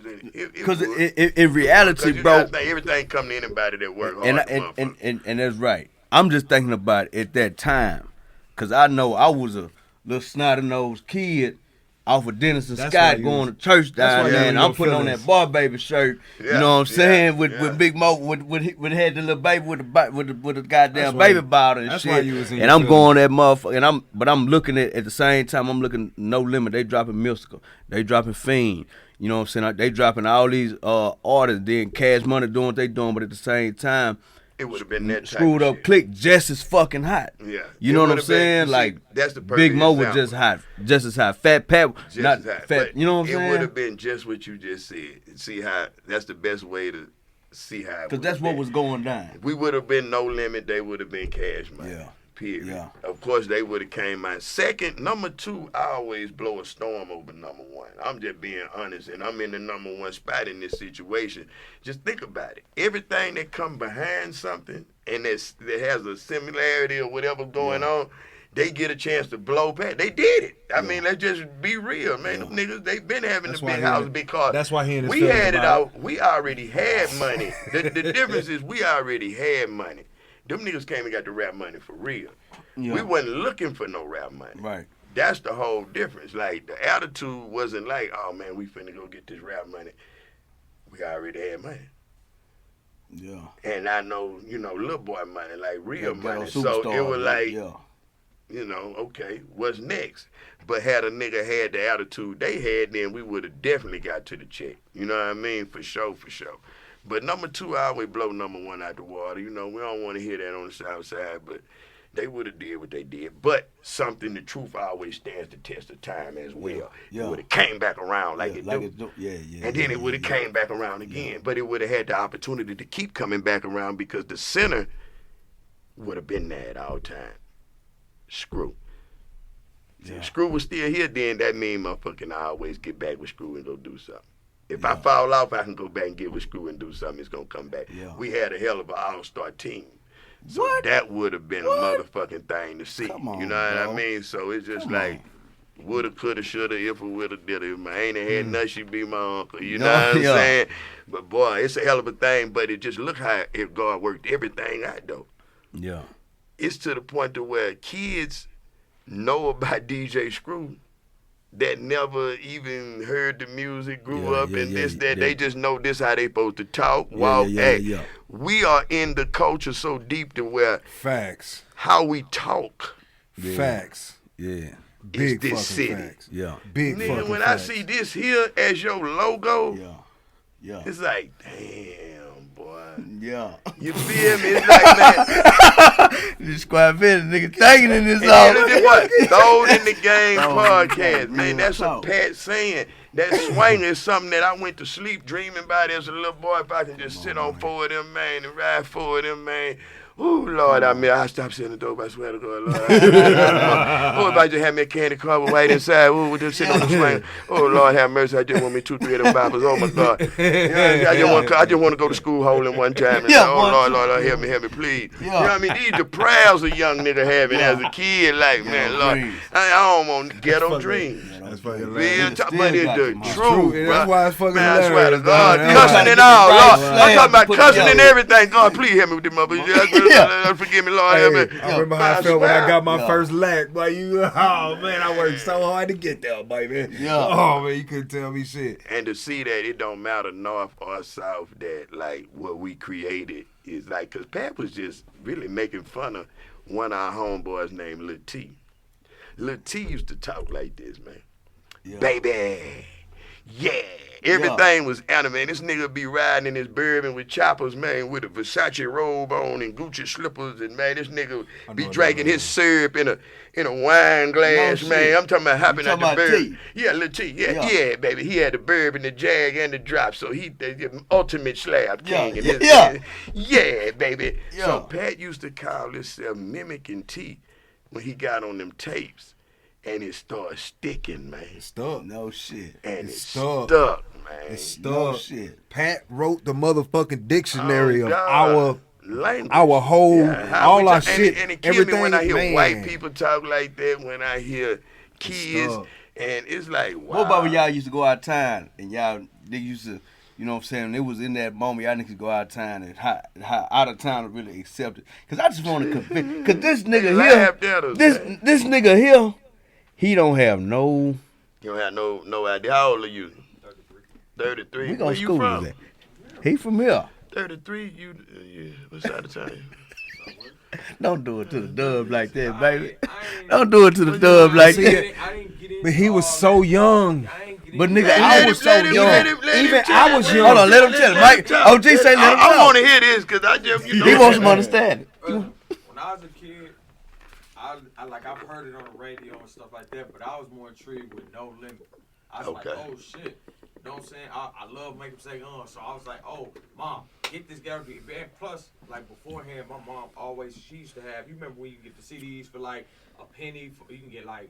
[SPEAKER 2] Because in reality, bro,
[SPEAKER 3] everything come to anybody that work
[SPEAKER 2] hard. And that's right. I'm just thinking about it at that time, because I know I was a little snotty-nosed kid off of Dennis and Scott going to church down there, and I'm putting on that Bar Baby shirt. You know what I'm saying? With Big Mo, with had the little baby with the goddamn baby bottle and shit. And I'm going that motherfucker, but I'm looking at the same time. I'm looking No Limit. They dropping Mystical. They dropping Fiend. You know what I'm saying? They dropping all these artists. Then Cash Money doing what they doing, but at the same time,
[SPEAKER 3] it would have been that type
[SPEAKER 2] Screwed Up Click just as fucking hot.
[SPEAKER 3] Yeah.
[SPEAKER 2] You know what I'm saying? Like,
[SPEAKER 3] that's the
[SPEAKER 2] Big Mo was just hot. Just as hot. Fat Pat,
[SPEAKER 3] just
[SPEAKER 2] not
[SPEAKER 3] as hot.
[SPEAKER 2] fat.
[SPEAKER 3] But
[SPEAKER 2] you know what I'm saying?
[SPEAKER 3] It would have been just what you just said. See how, that's the best way to see how it.
[SPEAKER 2] Because that's what was going down.
[SPEAKER 3] We would have been No Limit. They would have been Cash Money.
[SPEAKER 2] Yeah.
[SPEAKER 3] Period.
[SPEAKER 2] Yeah.
[SPEAKER 3] Of course, they would have came out second. Number two, I always blow a storm over number one. I'm just being honest, and I'm in the number one spot in this situation. Just think about it. Everything that come behind something and that has a similarity or whatever going on, they get a chance to blow past. They did it. I mean, let's just be real, man. Them niggas, they been having the big house because
[SPEAKER 1] that's why he and his
[SPEAKER 3] we had it out. We already had money. The difference is we already had money. Them niggas came and got the rap money for real. Yeah. We wasn't looking for no rap money.
[SPEAKER 2] Right.
[SPEAKER 3] That's the whole difference. Like, the attitude wasn't like, oh, man, we finna go get this rap money. We already had money.
[SPEAKER 2] Yeah.
[SPEAKER 3] And I know, little boy money, like real money. So it was like, okay, what's next? But had a nigga had the attitude they had, then we would have definitely got to the check. You know what I mean? For sure. But number two, I always blow number one out the water. We don't want to hear that on the South Side, but they would have did what they did. But the truth always stands the test of time as well.
[SPEAKER 2] Yeah.
[SPEAKER 3] It would have came back around like it do. And then it would have came back around again. Yeah. But it would have had the opportunity to keep coming back around because the center would have been there at all time. Screw. If Screw was still here, then that mean motherfucking I always get back with Screw and go do something. If I fall off, I can go back and get with Screw and do something. It's going to come back. Yeah. We had a hell of an all-star team. So that would have been a motherfucking thing to see.
[SPEAKER 2] On,
[SPEAKER 3] you know what I mean? So it's just woulda, coulda, shoulda, if or woulda, did it. If I ain't had nothing, she'd be my uncle. You know what I'm saying? But boy, it's a hell of a thing. But it just look how God worked everything out, though.
[SPEAKER 2] Yeah.
[SPEAKER 3] It's to the point to where kids know about DJ Screw that never even heard the music, grew up, and they just know this how they supposed to talk, walk, act. Yeah. We are in the culture so deep to where
[SPEAKER 1] facts,
[SPEAKER 3] how we talk,
[SPEAKER 1] facts, big
[SPEAKER 3] this
[SPEAKER 1] fucking
[SPEAKER 3] city.
[SPEAKER 1] Facts,
[SPEAKER 3] big
[SPEAKER 1] nigga,
[SPEAKER 3] fucking
[SPEAKER 1] when
[SPEAKER 3] facts. I see this here as your logo, it's like, damn, boy.
[SPEAKER 2] Yeah.
[SPEAKER 3] You feel me? It's like, man.
[SPEAKER 2] This squad fit, nigga tagging in this all.
[SPEAKER 3] Throw it in the game podcast, man. That's a Pat saying. That swing is something that I went to sleep dreaming about as a little boy. If I can just sit on four of them, man, and ride four of them, man. Ooh, Lord, I stopped selling the dope, I swear to God, Lord. Oh, if I just had me a candy car with white inside, ooh, just sitting on the swing. Oh, Lord, have mercy, I just want me 2, 3 of them Bibles. Oh, my God. I just want to go to school holding one time and say, oh, Lord, help me, please. You know what I mean? These the prayers a young nigga having as a kid, like, man, Lord, I don't want ghetto dreams.
[SPEAKER 1] That's fucking
[SPEAKER 3] Real talk, but it's the truth, bro.
[SPEAKER 1] That's why it's fucking
[SPEAKER 3] Man, I swear to
[SPEAKER 1] hilarious,
[SPEAKER 3] God,
[SPEAKER 1] dog.
[SPEAKER 3] cussing and all, Lord. I'm talking about cussing and everything. God, please help me with this motherfucker. Forgive me, Lord. Help me.
[SPEAKER 1] I remember how I felt when I got my first lack, boy. Oh man, I worked so hard to get there, baby.
[SPEAKER 2] Yeah.
[SPEAKER 1] Oh man, you couldn't tell me shit.
[SPEAKER 3] And to see that it don't matter north or south, that like what we created is like, cause Pat was just really making fun of one of our homeboys named Lil T. Lil T used to talk like this, man. Yeah. Baby, yeah. Everything was anime. This nigga be riding in his bourbon with choppers, man, with a Versace robe on and Gucci slippers, and man, this nigga be drinking his syrup in a wine glass, man. I'm talking about hopping out the bourbon. Yeah, Lil T. Yeah, baby. He had the bourbon, the jag, and the drop, so he the ultimate slab king. Yeah, baby. Yeah. So Pat used to call himself mimicking T when he got on them tapes. And it started sticking, man.
[SPEAKER 1] It stuck. No shit.
[SPEAKER 3] And it
[SPEAKER 1] stuck,
[SPEAKER 3] man.
[SPEAKER 1] It stuck.
[SPEAKER 2] No shit.
[SPEAKER 1] Pat wrote the motherfucking dictionary of
[SPEAKER 3] our language.
[SPEAKER 1] Our whole, all our shit.
[SPEAKER 3] And it kills me when I hear white people talk like that, when I hear kids, and it's like, wow.
[SPEAKER 2] What about when y'all used to go out of town, and they used to, you know what I'm saying, it was in that moment, y'all niggas go out of town, and how out of town to really accept it. Because I just want to convince, because this nigga here, this nigga here, he don't have no.
[SPEAKER 3] You don't have no idea. How old are you? 33.
[SPEAKER 2] We gonna
[SPEAKER 3] Where
[SPEAKER 2] school
[SPEAKER 3] you from?
[SPEAKER 2] That. He from here.
[SPEAKER 3] 33. You what side of town?
[SPEAKER 2] Don't do it to the dub like that, baby. Don't do it to the dub like that.
[SPEAKER 1] But he was so young.
[SPEAKER 2] But nigga, I was so young.
[SPEAKER 1] Even I was young.
[SPEAKER 2] Hold on, let him tell it. Mike, OG say let him
[SPEAKER 3] I want to hear this because I just,
[SPEAKER 2] he wants some understanding.
[SPEAKER 4] When I was a kid, I've heard it on the radio and stuff like that, but I was more intrigued with No Limit. I was like, oh shit. You know what I'm saying? I love making say so I was like, oh, mom, get this guy. And plus, like beforehand, my mom she used to have, you remember when you get the CDs for like a penny, you can get like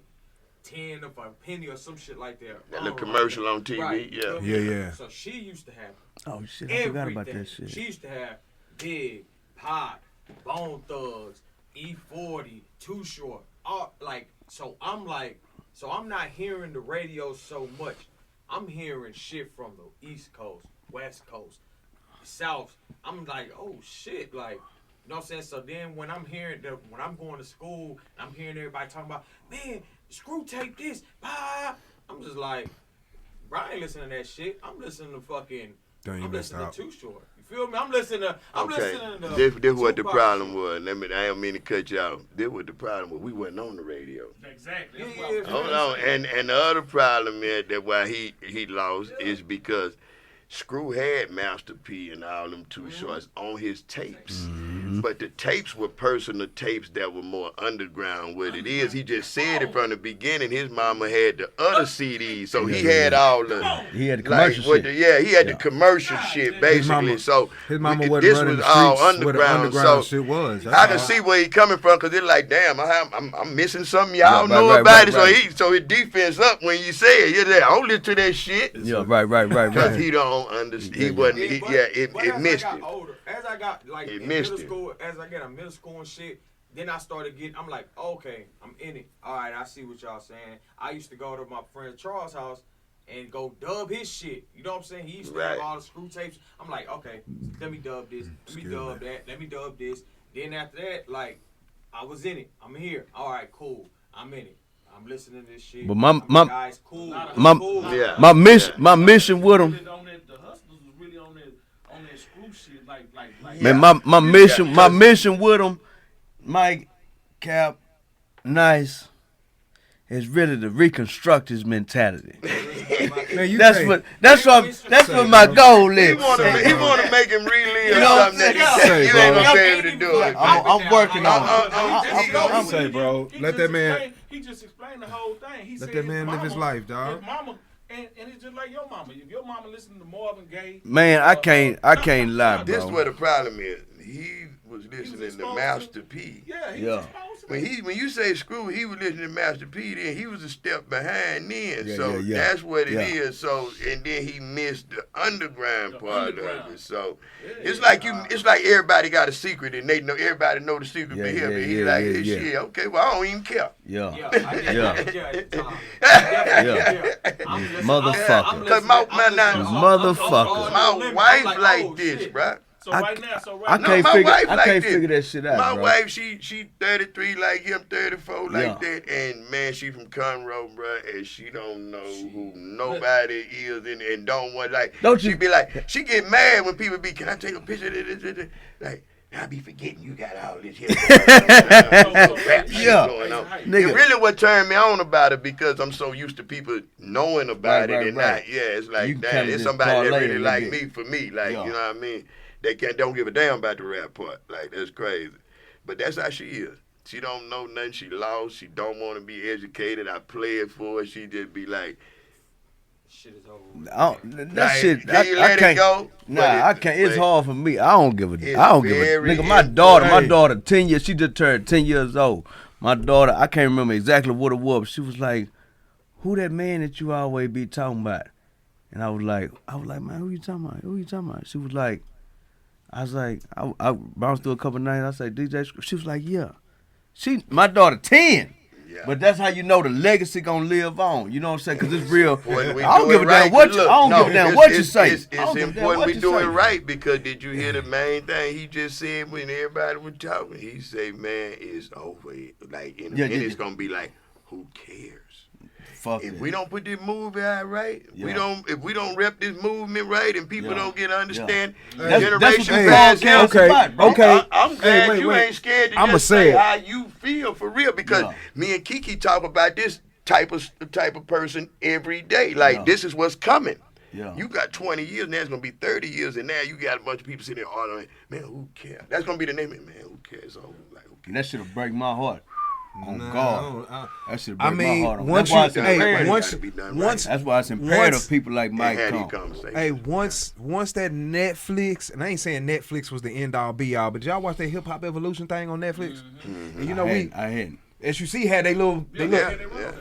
[SPEAKER 4] 10 for a penny or some shit like that.
[SPEAKER 3] That little commercial on TV,
[SPEAKER 4] right.
[SPEAKER 3] Yeah.
[SPEAKER 4] So she used to have
[SPEAKER 2] oh shit, I forgot about that shit.
[SPEAKER 4] She used to have Big, Pop, Bone Thugs, E40, Too Short, all like. So I'm not hearing the radio so much. I'm hearing shit from the East Coast, West Coast, South. I'm like, oh shit, like, you know what I'm saying? So then when I'm going to school, I'm hearing everybody talking about, man, Screw tape this, I'm just like, bro, I ain't listening to that shit. I'm listening to fucking, I'm listening to Too Short. You feel me? I'm listening to
[SPEAKER 3] This what the problem was. I don't mean to cut you out. This what the problem was. We wasn't on the radio.
[SPEAKER 6] Exactly.
[SPEAKER 3] Hold on. And the other problem is that why he lost is because Screw had Master P and all them Too Shorts on his tapes. Mm-hmm. But the tapes were personal tapes that were more underground. What it is, he just said it from the beginning. His mama had the other CDs, so he had all the.
[SPEAKER 2] He had the commercial shit.
[SPEAKER 3] He had the commercial shit, basically. This was all underground. So
[SPEAKER 1] shit was.
[SPEAKER 3] I can see where he coming from, because it's like, damn, I'm missing something y'all know about it. So his defense up when you say it. You're there, don't listen to that shit.
[SPEAKER 2] Yeah, right.
[SPEAKER 3] Because he don't understand. He wasn't. It missed it.
[SPEAKER 4] As I got like in middle school, as I get a middle school and shit, then I started getting. I'm like, okay, I'm in it. All right, I see what y'all saying. I used to go to my friend Charles' house and go dub his shit. You know what I'm saying? He used to have all the screw tapes. I'm like, okay, let me dub this. Let me dub that. Let me dub this. Then after that, like, I was in it. I'm here. All right, cool. I'm in it. I'm listening to this shit.
[SPEAKER 2] But my
[SPEAKER 4] guys, cool.
[SPEAKER 2] My mission with him. Man, my mission with him, Mike, Cap, Nice, is really to reconstruct his mentality. That's what my goal is.
[SPEAKER 3] He want to make him relive something that you ain't gonna be able to do it.
[SPEAKER 2] I'm working on it.
[SPEAKER 1] Say, bro, let that man.
[SPEAKER 6] He just explained the whole thing. He
[SPEAKER 1] let
[SPEAKER 6] said
[SPEAKER 1] that man live his life, dog.
[SPEAKER 6] His mama, and it's just like your mama. If your mama listening to Marvin Gaye,
[SPEAKER 2] man, I can't lie, bro.
[SPEAKER 3] This is where the problem is. He was listening to
[SPEAKER 6] exposed
[SPEAKER 3] Master P.
[SPEAKER 6] Yeah, he
[SPEAKER 2] Yeah.
[SPEAKER 6] was exposed to that.
[SPEAKER 3] When you say Screw, he was listening to Master P. Then he was a step behind then.
[SPEAKER 2] Yeah,
[SPEAKER 3] So
[SPEAKER 2] yeah.
[SPEAKER 3] that's what it
[SPEAKER 2] Yeah.
[SPEAKER 3] is. So and then he missed the underground
[SPEAKER 6] The
[SPEAKER 3] part of
[SPEAKER 6] underground.
[SPEAKER 3] it. So
[SPEAKER 6] Yeah,
[SPEAKER 3] it's
[SPEAKER 6] yeah.
[SPEAKER 3] like it's like everybody got a secret and they know everybody know the secret
[SPEAKER 2] Yeah,
[SPEAKER 3] but him.
[SPEAKER 2] yeah,
[SPEAKER 3] And he
[SPEAKER 2] yeah,
[SPEAKER 3] like,
[SPEAKER 2] yeah,
[SPEAKER 3] hey,
[SPEAKER 2] yeah.
[SPEAKER 3] shit, okay, well I don't even care.
[SPEAKER 2] Yeah.
[SPEAKER 4] Yeah, I get
[SPEAKER 2] Yeah.
[SPEAKER 4] Yeah.
[SPEAKER 2] Motherfucker.
[SPEAKER 3] Cause
[SPEAKER 2] Motherfucker.
[SPEAKER 3] My wife like this, bruh.
[SPEAKER 6] So
[SPEAKER 2] I
[SPEAKER 6] right now,
[SPEAKER 2] I
[SPEAKER 3] No,
[SPEAKER 2] can't
[SPEAKER 3] my
[SPEAKER 2] figure.
[SPEAKER 3] wife
[SPEAKER 2] I
[SPEAKER 3] like
[SPEAKER 2] can't
[SPEAKER 3] this.
[SPEAKER 2] figure that shit out,
[SPEAKER 3] My
[SPEAKER 2] bro.
[SPEAKER 3] wife, she 33 like him, 34 like
[SPEAKER 2] Yeah.
[SPEAKER 3] that, and man, she from Conroe, bruh, and she don't know who nobody is, and don't want
[SPEAKER 2] Don't
[SPEAKER 3] she
[SPEAKER 2] you-
[SPEAKER 3] be like, she get mad when people be, can I take a picture of this? Like, I be forgetting you got all this here rap shit
[SPEAKER 2] Yeah.
[SPEAKER 3] going on.
[SPEAKER 2] Nigga.
[SPEAKER 3] It really what turned me on about it because I'm so used to people knowing about
[SPEAKER 2] Right,
[SPEAKER 3] it and
[SPEAKER 2] right.
[SPEAKER 3] not, yeah, it's like
[SPEAKER 2] You
[SPEAKER 3] that.
[SPEAKER 2] kinda
[SPEAKER 3] It's
[SPEAKER 2] just
[SPEAKER 3] somebody that
[SPEAKER 2] parlay
[SPEAKER 3] really
[SPEAKER 2] a
[SPEAKER 3] like
[SPEAKER 2] little
[SPEAKER 3] me
[SPEAKER 2] bit.
[SPEAKER 3] for me, like,
[SPEAKER 2] Yeah.
[SPEAKER 3] you know what I mean? They don't give a damn about the rap part. Like, that's crazy. But that's how she is. She don't know nothing. She lost. She don't want to be educated. I play it for her. She just be like,
[SPEAKER 4] Shit is over.
[SPEAKER 2] That
[SPEAKER 3] like,
[SPEAKER 2] shit.
[SPEAKER 3] can you
[SPEAKER 2] I
[SPEAKER 3] let it
[SPEAKER 2] can't.
[SPEAKER 3] go?
[SPEAKER 2] Nah,
[SPEAKER 3] But
[SPEAKER 2] I can't. It's
[SPEAKER 3] but
[SPEAKER 2] hard for me. I don't give a.
[SPEAKER 3] It's
[SPEAKER 2] I don't give a.
[SPEAKER 3] very
[SPEAKER 2] Nigga, my daughter,
[SPEAKER 3] important.
[SPEAKER 2] 10 years. She just turned 10 years old. My daughter, I can't remember exactly what it was. But she was like, "Who that man that you always be talking about?" And I was like, "Man, who you talking about? Who you talking about?" She was like, I was like, I bounced through a couple nights. I said, DJ. She was like, "Yeah." My daughter 10.
[SPEAKER 3] Yeah.
[SPEAKER 2] But that's how you know the legacy gonna live on. You know what I'm saying? Cause it's real.
[SPEAKER 3] When we
[SPEAKER 2] I don't
[SPEAKER 3] do
[SPEAKER 2] give
[SPEAKER 3] it
[SPEAKER 2] a damn
[SPEAKER 3] right,
[SPEAKER 2] what you.
[SPEAKER 3] look,
[SPEAKER 2] I don't
[SPEAKER 3] no,
[SPEAKER 2] give a damn
[SPEAKER 3] it's-
[SPEAKER 2] what you
[SPEAKER 3] it's-
[SPEAKER 2] say.
[SPEAKER 3] It's
[SPEAKER 2] I don't give a damn
[SPEAKER 3] important
[SPEAKER 2] what
[SPEAKER 3] we
[SPEAKER 2] you
[SPEAKER 3] do
[SPEAKER 2] say.
[SPEAKER 3] it right because did you hear the main thing he just said when everybody was talking? He say, "Man, it's over." Like in a minute, it's gonna be like, who cares?
[SPEAKER 2] Fuck
[SPEAKER 3] If
[SPEAKER 2] it.
[SPEAKER 3] we don't put this movie out right,
[SPEAKER 2] Yeah.
[SPEAKER 3] if we don't rep this movement right, and people
[SPEAKER 2] Yeah.
[SPEAKER 3] don't get to understand
[SPEAKER 2] That's
[SPEAKER 3] generation
[SPEAKER 2] what the
[SPEAKER 3] past
[SPEAKER 2] podcast
[SPEAKER 3] him,
[SPEAKER 2] is about, bro.
[SPEAKER 1] Okay.
[SPEAKER 3] I'm glad
[SPEAKER 1] Wait,
[SPEAKER 3] you
[SPEAKER 1] wait.
[SPEAKER 3] ain't scared to
[SPEAKER 1] I'ma
[SPEAKER 3] just
[SPEAKER 1] say
[SPEAKER 3] say
[SPEAKER 1] it.
[SPEAKER 3] how you feel for real because
[SPEAKER 2] Yeah.
[SPEAKER 3] me and Kiki talk about this type of person every day. Like
[SPEAKER 2] Yeah.
[SPEAKER 3] this is what's coming.
[SPEAKER 2] Yeah.
[SPEAKER 3] You got 20 years, now it's gonna be 30 years, and now you got a bunch of people sitting there arguing, man, who cares? That's gonna be the name of it, man, who cares? So, like, who cares?
[SPEAKER 2] That shit'll break my heart. On
[SPEAKER 1] Nah,
[SPEAKER 2] God. That shit'll break
[SPEAKER 1] I mean,
[SPEAKER 2] my heart.
[SPEAKER 1] once
[SPEAKER 2] That's why
[SPEAKER 1] you,
[SPEAKER 2] it's
[SPEAKER 1] hey,
[SPEAKER 2] imperative.
[SPEAKER 1] once,
[SPEAKER 3] Gotta be done
[SPEAKER 1] once,
[SPEAKER 2] That's why it's imperative
[SPEAKER 1] once-
[SPEAKER 2] people like
[SPEAKER 3] And
[SPEAKER 2] Mike
[SPEAKER 3] had these
[SPEAKER 2] come.
[SPEAKER 3] conversations.
[SPEAKER 1] hey, once that Netflix, and I ain't saying Netflix was the end all be all, but y'all watch that Hip Hop Evolution thing on Netflix, and you know
[SPEAKER 2] I hadn't.
[SPEAKER 1] SUC had they little
[SPEAKER 3] yeah.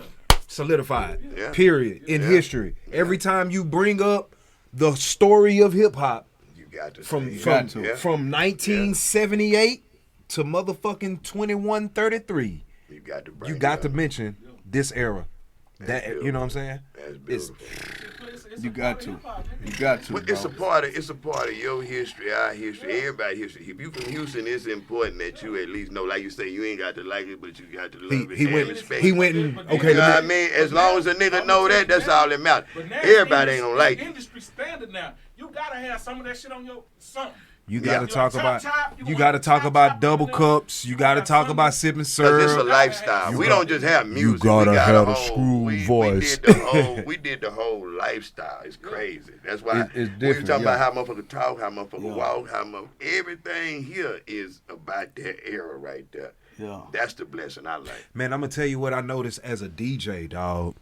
[SPEAKER 1] solidified
[SPEAKER 3] Yeah.
[SPEAKER 1] period in history. Every time you bring up the story of hip hop
[SPEAKER 3] You got to
[SPEAKER 1] from
[SPEAKER 3] say it.
[SPEAKER 1] from
[SPEAKER 2] to.
[SPEAKER 3] Yeah.
[SPEAKER 1] from 1978 to motherfucking 2133,
[SPEAKER 3] You got to bring
[SPEAKER 1] you got
[SPEAKER 3] it
[SPEAKER 1] to
[SPEAKER 3] up.
[SPEAKER 1] mention this era. That
[SPEAKER 3] beautiful.
[SPEAKER 1] you know what I'm saying?
[SPEAKER 3] That's
[SPEAKER 1] It's
[SPEAKER 3] beautiful.
[SPEAKER 2] You got to. You got to,
[SPEAKER 3] Well, it's a
[SPEAKER 2] bro.
[SPEAKER 3] part of your history, our history, everybody's history. If you from Houston, it's important that you at least know, like you say, you ain't got to like it, but you got to love it
[SPEAKER 1] he
[SPEAKER 3] and
[SPEAKER 1] went
[SPEAKER 3] respect
[SPEAKER 1] he
[SPEAKER 3] it.
[SPEAKER 1] went and
[SPEAKER 6] Okay,
[SPEAKER 1] okay.
[SPEAKER 3] You know what I
[SPEAKER 1] let me-
[SPEAKER 3] mean? As long as a nigga know that, that's all that matters.
[SPEAKER 6] But now
[SPEAKER 3] Everybody ain't gonna like it.
[SPEAKER 6] industry standard now. You gotta have some of that shit on your something.
[SPEAKER 1] You
[SPEAKER 3] Yeah.
[SPEAKER 1] gotta talk
[SPEAKER 6] Chop,
[SPEAKER 1] about
[SPEAKER 6] chop, you
[SPEAKER 1] you
[SPEAKER 6] want
[SPEAKER 1] gotta talk
[SPEAKER 6] chop,
[SPEAKER 1] about
[SPEAKER 6] chop,
[SPEAKER 1] double
[SPEAKER 6] you know,
[SPEAKER 1] cups. You
[SPEAKER 6] you
[SPEAKER 1] gotta
[SPEAKER 6] got
[SPEAKER 1] talk
[SPEAKER 6] some-
[SPEAKER 1] about sipping
[SPEAKER 3] Cause it's a
[SPEAKER 1] syrup.
[SPEAKER 3] lifestyle.
[SPEAKER 6] You
[SPEAKER 3] We
[SPEAKER 1] got-
[SPEAKER 3] don't just have music.
[SPEAKER 1] gotta
[SPEAKER 3] we got
[SPEAKER 1] have
[SPEAKER 3] a
[SPEAKER 1] the
[SPEAKER 3] whole,
[SPEAKER 1] screw
[SPEAKER 3] we
[SPEAKER 1] voice.
[SPEAKER 3] We did the whole lifestyle. It's crazy. That's why
[SPEAKER 2] It's
[SPEAKER 3] we was
[SPEAKER 2] different,
[SPEAKER 3] talking
[SPEAKER 2] yeah.
[SPEAKER 3] about how motherfuckers talk, how motherfuckers
[SPEAKER 2] Yeah.
[SPEAKER 3] walk, everything here is about that era right there.
[SPEAKER 2] Yeah.
[SPEAKER 3] That's the blessing I like.
[SPEAKER 1] Man, I'm gonna tell you what I noticed as a DJ, dog.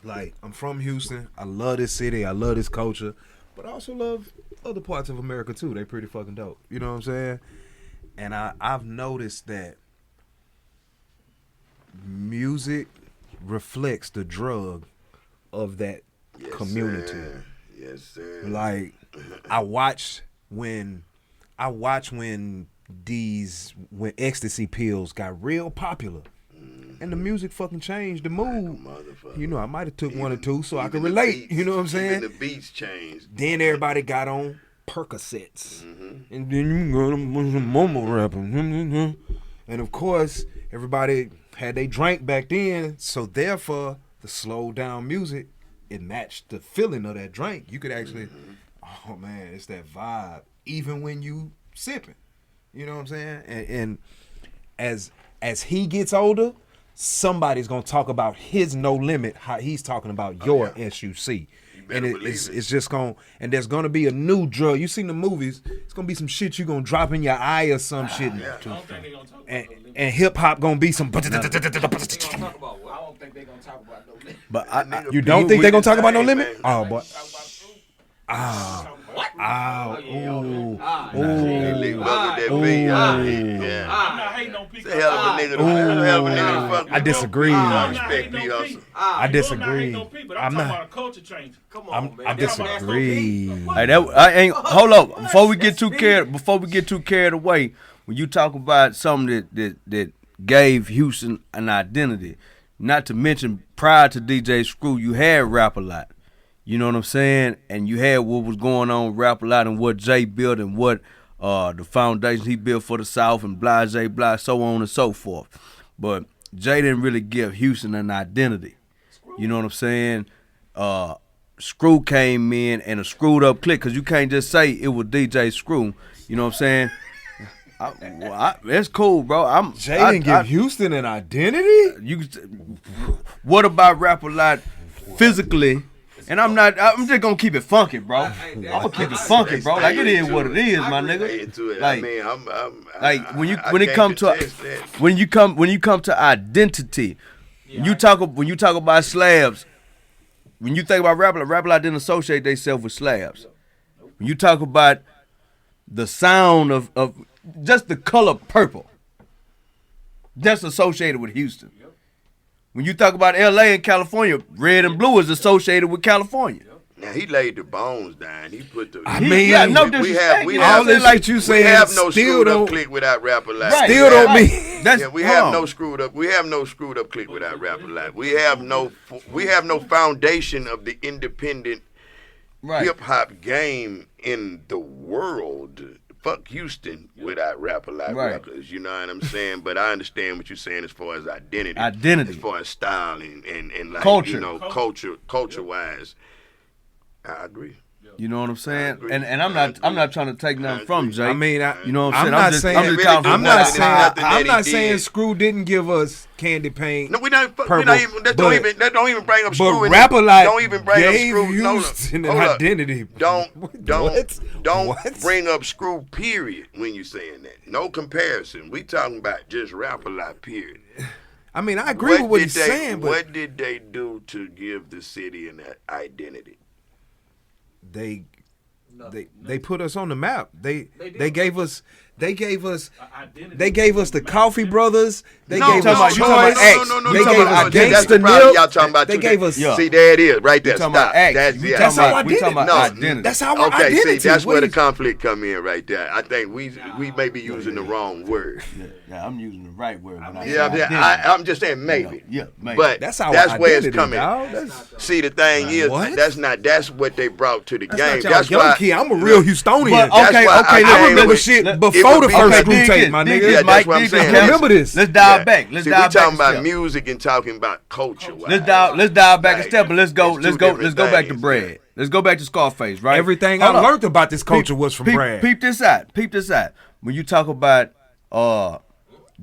[SPEAKER 1] Like, I'm from Houston. I love this city. I love this culture. But I also love other parts of America too. They pretty fucking dope. You know what I'm saying? And I've noticed that music reflects the drug of that
[SPEAKER 3] Yes,
[SPEAKER 1] community.
[SPEAKER 3] Sir. Yes, sir.
[SPEAKER 1] Like I watch when ecstasy pills got real popular. And the music fucking changed the mood.
[SPEAKER 3] Motherfucker.
[SPEAKER 1] You know, I might have took one or
[SPEAKER 3] Even-
[SPEAKER 1] two so I
[SPEAKER 3] even
[SPEAKER 1] could
[SPEAKER 3] the
[SPEAKER 1] relate.
[SPEAKER 3] beats-
[SPEAKER 1] You know what I'm saying?
[SPEAKER 3] Even the beats changed.
[SPEAKER 1] Then everybody got on Percocets. And then you got a bunch of mumble rapping. And of course, everybody had they drank back then, so therefore the slowed down music, it matched the feeling of that drink. You could actually, oh man, it's that vibe. Even when you sipping. You know what I'm saying? And as he gets older, somebody's gonna talk about his No Limit, how he's talking about your SUC.
[SPEAKER 3] better
[SPEAKER 1] And
[SPEAKER 3] believe it.
[SPEAKER 1] it's just gonna, and there's gonna be a new drug. You seen the movies? It's gonna be some shit you gonna drop in your eye or some shit.
[SPEAKER 6] I don't think they gonna talk about
[SPEAKER 1] And,
[SPEAKER 6] no limit.
[SPEAKER 1] and hip hop gonna be some.
[SPEAKER 4] They gonna talk about
[SPEAKER 6] I
[SPEAKER 4] what?
[SPEAKER 6] don't think they gonna talk about no limit.
[SPEAKER 2] But
[SPEAKER 1] You don't think they gonna talk about No Limit?
[SPEAKER 3] Man.
[SPEAKER 1] Oh, boy.
[SPEAKER 6] Talk about truth.
[SPEAKER 1] Ah.
[SPEAKER 6] What?
[SPEAKER 1] Ow.
[SPEAKER 4] yeah,
[SPEAKER 1] Ooh.
[SPEAKER 4] Ah,
[SPEAKER 1] Ooh.
[SPEAKER 3] They live up with that be. Yeah.
[SPEAKER 6] I'm not hating on P.
[SPEAKER 3] It's a hell of a nigga to fuck with.
[SPEAKER 1] I disagree.
[SPEAKER 6] I'm
[SPEAKER 3] Respect
[SPEAKER 6] not hating
[SPEAKER 3] P.
[SPEAKER 6] on
[SPEAKER 3] Hustle.
[SPEAKER 6] P.
[SPEAKER 1] I disagree.
[SPEAKER 6] But
[SPEAKER 1] I'm
[SPEAKER 6] I'm talking
[SPEAKER 1] not.
[SPEAKER 6] about a culture change.
[SPEAKER 4] Come on, man.
[SPEAKER 1] I disagree.
[SPEAKER 2] Hey, I ain't. Hold up. Before we get too carried away, when you talk about something that gave Houston an identity, not to mention prior to DJ Screw, you had RapALot. You know what I'm saying? And you had what was going on with RapALot and what Jay built and what the foundation he built for the South and blah, so on and so forth. But Jay didn't really give Houston an identity. You know what I'm saying? Screw came in and a screwed up clique, because you can't just say it was DJ Screw. You know what I'm saying? That's cool, bro.
[SPEAKER 1] Jay didn't give Houston an identity?
[SPEAKER 2] What about RapALot physically? And I'm just gonna keep it funky, bro. I'm gonna keep it funky, bro. Like it is what it is, my nigga. Like, like when you come to identity, when you talk about slabs, when you think about RapALot didn't associate themselves with slabs. When you talk about the sound of just the color purple, that's associated with Houston. When you talk about LA and California, red and blue is associated with California.
[SPEAKER 3] Now he laid the bones down. He put the.
[SPEAKER 2] No disrespect.
[SPEAKER 3] We have no screwed up clique without RapALot.
[SPEAKER 2] Right.
[SPEAKER 1] Still don't mean.
[SPEAKER 3] We have no screwed up clique without RapALot. We have no foundation of the independent hip hop game in the world. Fuck Houston without RapALot records, you know what I'm saying? But I understand what you're saying as far as identity. As far as style and like,
[SPEAKER 2] culture.
[SPEAKER 3] You know, culture wise. I agree.
[SPEAKER 2] You know what I'm saying? And I'm not trying to take nothing from Jay.
[SPEAKER 1] I mean,
[SPEAKER 2] you know what
[SPEAKER 1] I'm
[SPEAKER 2] I'm
[SPEAKER 1] not
[SPEAKER 2] saying?
[SPEAKER 1] saying. I'm not
[SPEAKER 3] he
[SPEAKER 1] saying
[SPEAKER 3] did.
[SPEAKER 1] Screw didn't give us candy paint.
[SPEAKER 3] No, we not
[SPEAKER 1] purple,
[SPEAKER 3] even. That don't even bring up
[SPEAKER 1] But
[SPEAKER 3] Screw.
[SPEAKER 1] RapALot
[SPEAKER 3] Don't even bring up
[SPEAKER 1] gave
[SPEAKER 3] Screw.
[SPEAKER 1] Houston an
[SPEAKER 3] Hold up.
[SPEAKER 1] identity.
[SPEAKER 3] Don't
[SPEAKER 1] What?
[SPEAKER 3] bring up Screw. Period. When you saying that, no comparison. We talking about just RapALot. Period.
[SPEAKER 1] I mean, I agree with what he's saying, but
[SPEAKER 3] what did they do to give the city an identity?
[SPEAKER 1] They put us on the map. They gave us
[SPEAKER 6] Identity.
[SPEAKER 1] they gave us the Coffee Brothers. They gave
[SPEAKER 3] No,
[SPEAKER 1] us
[SPEAKER 3] no,
[SPEAKER 1] Choice.
[SPEAKER 3] no,
[SPEAKER 1] They gave us
[SPEAKER 3] that's the
[SPEAKER 1] Gangsta
[SPEAKER 3] problem
[SPEAKER 1] Nip.
[SPEAKER 3] y'all talking about.
[SPEAKER 1] They gave us.
[SPEAKER 3] See, there it is, right there.
[SPEAKER 2] talking
[SPEAKER 3] Stop.
[SPEAKER 2] about acts.
[SPEAKER 3] That's
[SPEAKER 2] We
[SPEAKER 1] That's our
[SPEAKER 2] we talking about
[SPEAKER 1] identity.
[SPEAKER 2] identity.
[SPEAKER 1] That's our
[SPEAKER 3] Okay,
[SPEAKER 1] identity.
[SPEAKER 3] see, that's
[SPEAKER 1] What
[SPEAKER 3] where the
[SPEAKER 1] is-
[SPEAKER 3] conflict come in right there. I think we may be using the wrong word.
[SPEAKER 2] Yeah, I'm using the right word.
[SPEAKER 3] I'm just saying maybe.
[SPEAKER 2] Yeah, maybe.
[SPEAKER 3] But
[SPEAKER 1] That's our
[SPEAKER 3] where
[SPEAKER 1] identity,
[SPEAKER 3] it's coming.
[SPEAKER 1] dog. That's
[SPEAKER 3] See, the thing is,
[SPEAKER 1] What?
[SPEAKER 3] that's what they brought to the game.
[SPEAKER 1] not y'all
[SPEAKER 3] That's
[SPEAKER 1] young
[SPEAKER 3] why.
[SPEAKER 1] kid. I'm a real Houstonian.
[SPEAKER 2] But,
[SPEAKER 3] That's
[SPEAKER 2] okay,
[SPEAKER 3] why
[SPEAKER 2] okay,
[SPEAKER 3] I
[SPEAKER 2] now
[SPEAKER 3] came
[SPEAKER 1] remember
[SPEAKER 3] with-
[SPEAKER 1] shit
[SPEAKER 3] it
[SPEAKER 1] before
[SPEAKER 3] would
[SPEAKER 1] the
[SPEAKER 3] be-
[SPEAKER 1] first
[SPEAKER 3] okay,
[SPEAKER 1] screw
[SPEAKER 2] dig
[SPEAKER 1] tape,
[SPEAKER 2] it,
[SPEAKER 1] my
[SPEAKER 2] dig
[SPEAKER 1] nigga.
[SPEAKER 2] it,
[SPEAKER 3] Yeah,
[SPEAKER 2] Mike,
[SPEAKER 3] that's what I'm
[SPEAKER 2] dig it.
[SPEAKER 3] saying.
[SPEAKER 1] I remember this.
[SPEAKER 2] Let's dial back. Let's
[SPEAKER 3] See,
[SPEAKER 2] dial
[SPEAKER 3] we
[SPEAKER 2] back.
[SPEAKER 3] talking
[SPEAKER 2] a
[SPEAKER 3] about
[SPEAKER 2] step.
[SPEAKER 3] music and talking about culture.
[SPEAKER 2] Let's dial back a step, but let's go
[SPEAKER 3] It's two
[SPEAKER 2] back
[SPEAKER 3] different
[SPEAKER 2] to
[SPEAKER 3] things,
[SPEAKER 2] Brad.
[SPEAKER 3] yeah.
[SPEAKER 2] Let's go back to Scarface, right?
[SPEAKER 1] Everything
[SPEAKER 2] Hold
[SPEAKER 1] I
[SPEAKER 2] up.
[SPEAKER 1] learned about this culture was from Brad.
[SPEAKER 2] Peep this out. When you talk about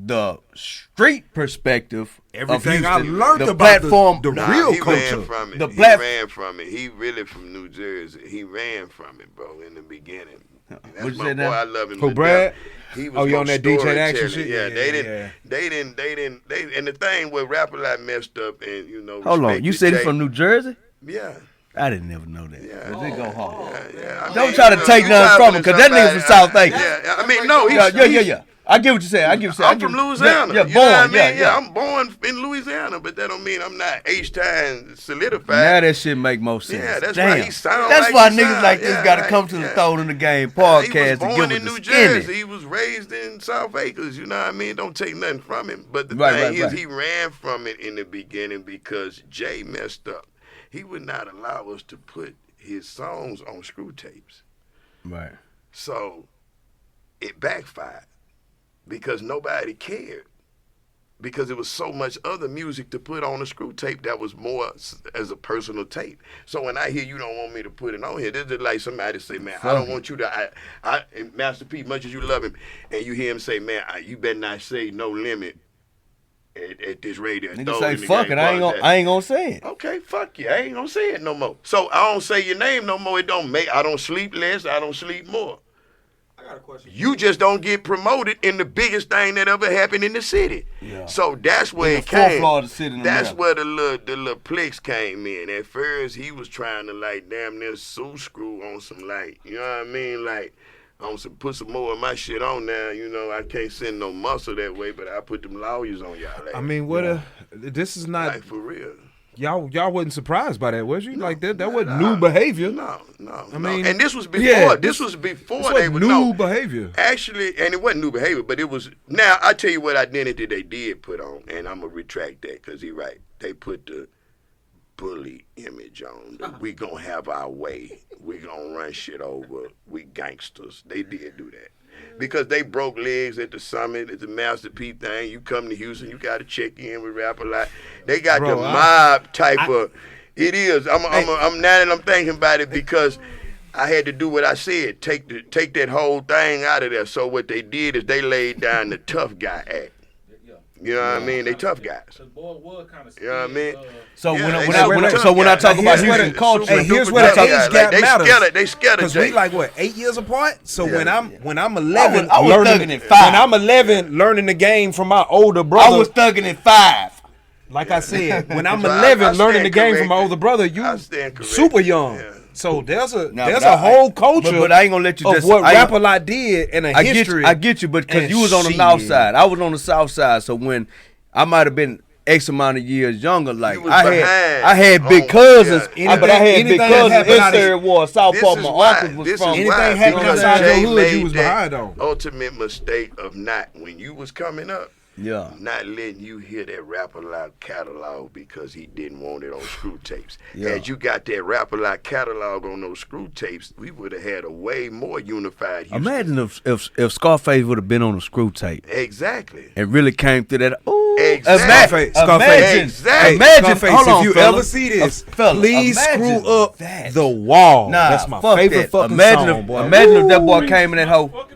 [SPEAKER 2] the street perspective
[SPEAKER 1] Everything
[SPEAKER 2] of
[SPEAKER 1] I
[SPEAKER 2] Houston,
[SPEAKER 1] learned
[SPEAKER 2] the
[SPEAKER 1] about
[SPEAKER 2] platform,
[SPEAKER 1] the
[SPEAKER 3] Nah,
[SPEAKER 1] real
[SPEAKER 3] he
[SPEAKER 1] culture.
[SPEAKER 3] ran from it.
[SPEAKER 2] The
[SPEAKER 3] He
[SPEAKER 2] black-
[SPEAKER 3] ran from it. He really from New Jersey. He ran from it, bro, in the beginning.
[SPEAKER 2] What
[SPEAKER 3] That's
[SPEAKER 2] you
[SPEAKER 3] my
[SPEAKER 2] said
[SPEAKER 3] boy.
[SPEAKER 2] now?
[SPEAKER 3] I love him.
[SPEAKER 1] Who,
[SPEAKER 3] to
[SPEAKER 1] Brad?
[SPEAKER 3] death. He was
[SPEAKER 1] Oh, you
[SPEAKER 3] no
[SPEAKER 1] on that DJ Action
[SPEAKER 3] storytelling.
[SPEAKER 1] shit?
[SPEAKER 3] Yeah,
[SPEAKER 1] Yeah,
[SPEAKER 3] they didn't. And the thing where RapALot messed up, and you know.
[SPEAKER 2] Hold on, you said he's from New Jersey?
[SPEAKER 3] Yeah.
[SPEAKER 2] I didn't never know that.
[SPEAKER 3] Yeah.
[SPEAKER 2] But they go hard.
[SPEAKER 3] Yeah. I
[SPEAKER 2] Don't
[SPEAKER 3] mean,
[SPEAKER 2] try to
[SPEAKER 3] you know,
[SPEAKER 2] take
[SPEAKER 3] you
[SPEAKER 2] nothing from him,
[SPEAKER 3] talking
[SPEAKER 2] because that nigga
[SPEAKER 3] somebody-
[SPEAKER 2] from South Acres.
[SPEAKER 3] Yeah, I mean, no,
[SPEAKER 2] Yeah. I get what you're saying.
[SPEAKER 3] I'm from Louisiana.
[SPEAKER 2] Yeah,
[SPEAKER 3] You know what I
[SPEAKER 2] born.
[SPEAKER 3] mean?
[SPEAKER 2] Yeah.
[SPEAKER 3] I'm born in Louisiana, but that don't mean I'm not H-time solidified.
[SPEAKER 2] Now that shit make more sense.
[SPEAKER 3] Yeah, that's
[SPEAKER 2] Damn.
[SPEAKER 3] why he sound
[SPEAKER 2] That's
[SPEAKER 3] like
[SPEAKER 2] why
[SPEAKER 3] he
[SPEAKER 2] niggas
[SPEAKER 3] sound.
[SPEAKER 2] like this
[SPEAKER 3] Yeah,
[SPEAKER 2] gotta
[SPEAKER 3] right,
[SPEAKER 2] come to the
[SPEAKER 3] yeah.
[SPEAKER 2] Throne in the Game
[SPEAKER 3] He
[SPEAKER 2] podcast
[SPEAKER 3] was
[SPEAKER 2] to
[SPEAKER 3] born
[SPEAKER 2] give
[SPEAKER 3] in
[SPEAKER 2] us
[SPEAKER 3] New
[SPEAKER 2] the skinny.
[SPEAKER 3] Jersey. He was raised in South Acres. You know what I mean? Don't take nothing from him. But the
[SPEAKER 2] Right,
[SPEAKER 3] thing
[SPEAKER 2] right.
[SPEAKER 3] is, he ran from it in the beginning because Jay messed up. He would not allow us to put his songs on screw tapes.
[SPEAKER 2] Right.
[SPEAKER 3] So it backfired because nobody cared. Because there was so much other music to put on a screw tape that was more as a personal tape. So when I hear you don't want me to put it on here, this is like somebody say, man, I don't want you to, and Master P, much as you love him, and you hear him say, man, you better not say No Limit at this radio.
[SPEAKER 2] Nigga say fuck it. I ain't gonna say it.
[SPEAKER 3] Okay, fuck you. I ain't gonna say it no more. So I don't say your name no more. It don't make, I don't sleep less. I don't sleep more.
[SPEAKER 4] I got a question.
[SPEAKER 3] You just don't get promoted in the biggest thing that ever happened in the city.
[SPEAKER 2] Yeah.
[SPEAKER 3] So that's where
[SPEAKER 2] In
[SPEAKER 3] it
[SPEAKER 2] the fourth
[SPEAKER 3] came.
[SPEAKER 2] floor of the city in
[SPEAKER 3] That's
[SPEAKER 2] America.
[SPEAKER 3] where the little plex came in. At first, he was trying to like damn near sue screw on some like, you know what I mean? Like, put some more of my shit on now. You know, I can't send no muscle that way, but I put them lawyers on y'all.
[SPEAKER 1] I mean, this is not
[SPEAKER 3] like for real.
[SPEAKER 1] Y'all wasn't surprised by that, was you?
[SPEAKER 3] No,
[SPEAKER 1] like that wasn't new behavior.
[SPEAKER 3] No.
[SPEAKER 1] I mean,
[SPEAKER 3] and this was before.
[SPEAKER 1] yeah,
[SPEAKER 3] this was before
[SPEAKER 1] this
[SPEAKER 3] they
[SPEAKER 1] was
[SPEAKER 3] were
[SPEAKER 1] new behavior.
[SPEAKER 3] Actually, and it wasn't new behavior, but it was. Now I tell you what identity they did put on, and I'm gonna retract that because he right. They put the bully image on. We gonna have our way. We gonna run shit over. We gangsters. They did do that. Because they broke legs at the summit, at the Master P thing. You come to Houston, you got to check in with RapALot. They got the mob type of. It is. I'm now that I'm thinking about it because I had to do what I said. Take that whole thing out of there. So what they did is they laid down the tough guy act. You know what I mean? They tough guys. You know what I mean?
[SPEAKER 2] So when I talk about Houston culture,
[SPEAKER 1] here's where the age gap matters.
[SPEAKER 3] They scared of
[SPEAKER 1] Because we like what 8 years apart. So when I'm 11,
[SPEAKER 2] I was thugging at 5.
[SPEAKER 1] When I'm 11, learning the game from my older brother.
[SPEAKER 2] I was thugging at 5.
[SPEAKER 1] Like I said, when I'm 11, learning the game from my older brother, you super young. Yeah. So there's a whole culture,
[SPEAKER 2] but I ain't gonna let you
[SPEAKER 1] of what RapALot did and a history.
[SPEAKER 2] I get you, but because you was on the north side, I was on the south side. So when I might have been X amount of years younger, like I had big cousins, but I had big cousins in Third Ward, South Park. My uncle was from.
[SPEAKER 1] Anything happened outside your hood, you was behind on.
[SPEAKER 3] Ultimate mistake of not when you was coming up.
[SPEAKER 2] Yeah.
[SPEAKER 3] Not letting you hear that RapALot catalog because he didn't want it on screw tapes.
[SPEAKER 2] Yeah.
[SPEAKER 3] Had you got that RapALot catalog on those screw tapes, we would have had a way more unified Houston.
[SPEAKER 2] Imagine if Scarface would have been on a screw tape.
[SPEAKER 3] Exactly.
[SPEAKER 2] And really came through that. Ooh.
[SPEAKER 3] Exactly.
[SPEAKER 1] Scarface.
[SPEAKER 3] Exactly.
[SPEAKER 2] Imagine.
[SPEAKER 1] Scarface,
[SPEAKER 2] Hold on,
[SPEAKER 1] if you
[SPEAKER 2] fella.
[SPEAKER 1] ever see this,
[SPEAKER 2] Fella,
[SPEAKER 1] please
[SPEAKER 2] imagine
[SPEAKER 1] screw up
[SPEAKER 2] that.
[SPEAKER 1] the wall.
[SPEAKER 2] Nah,
[SPEAKER 1] that's my
[SPEAKER 2] fuck
[SPEAKER 1] favorite
[SPEAKER 2] that.
[SPEAKER 1] fucking
[SPEAKER 2] Imagine
[SPEAKER 1] song,
[SPEAKER 2] if,
[SPEAKER 1] boy.
[SPEAKER 2] Imagine if that boy came in that hoe.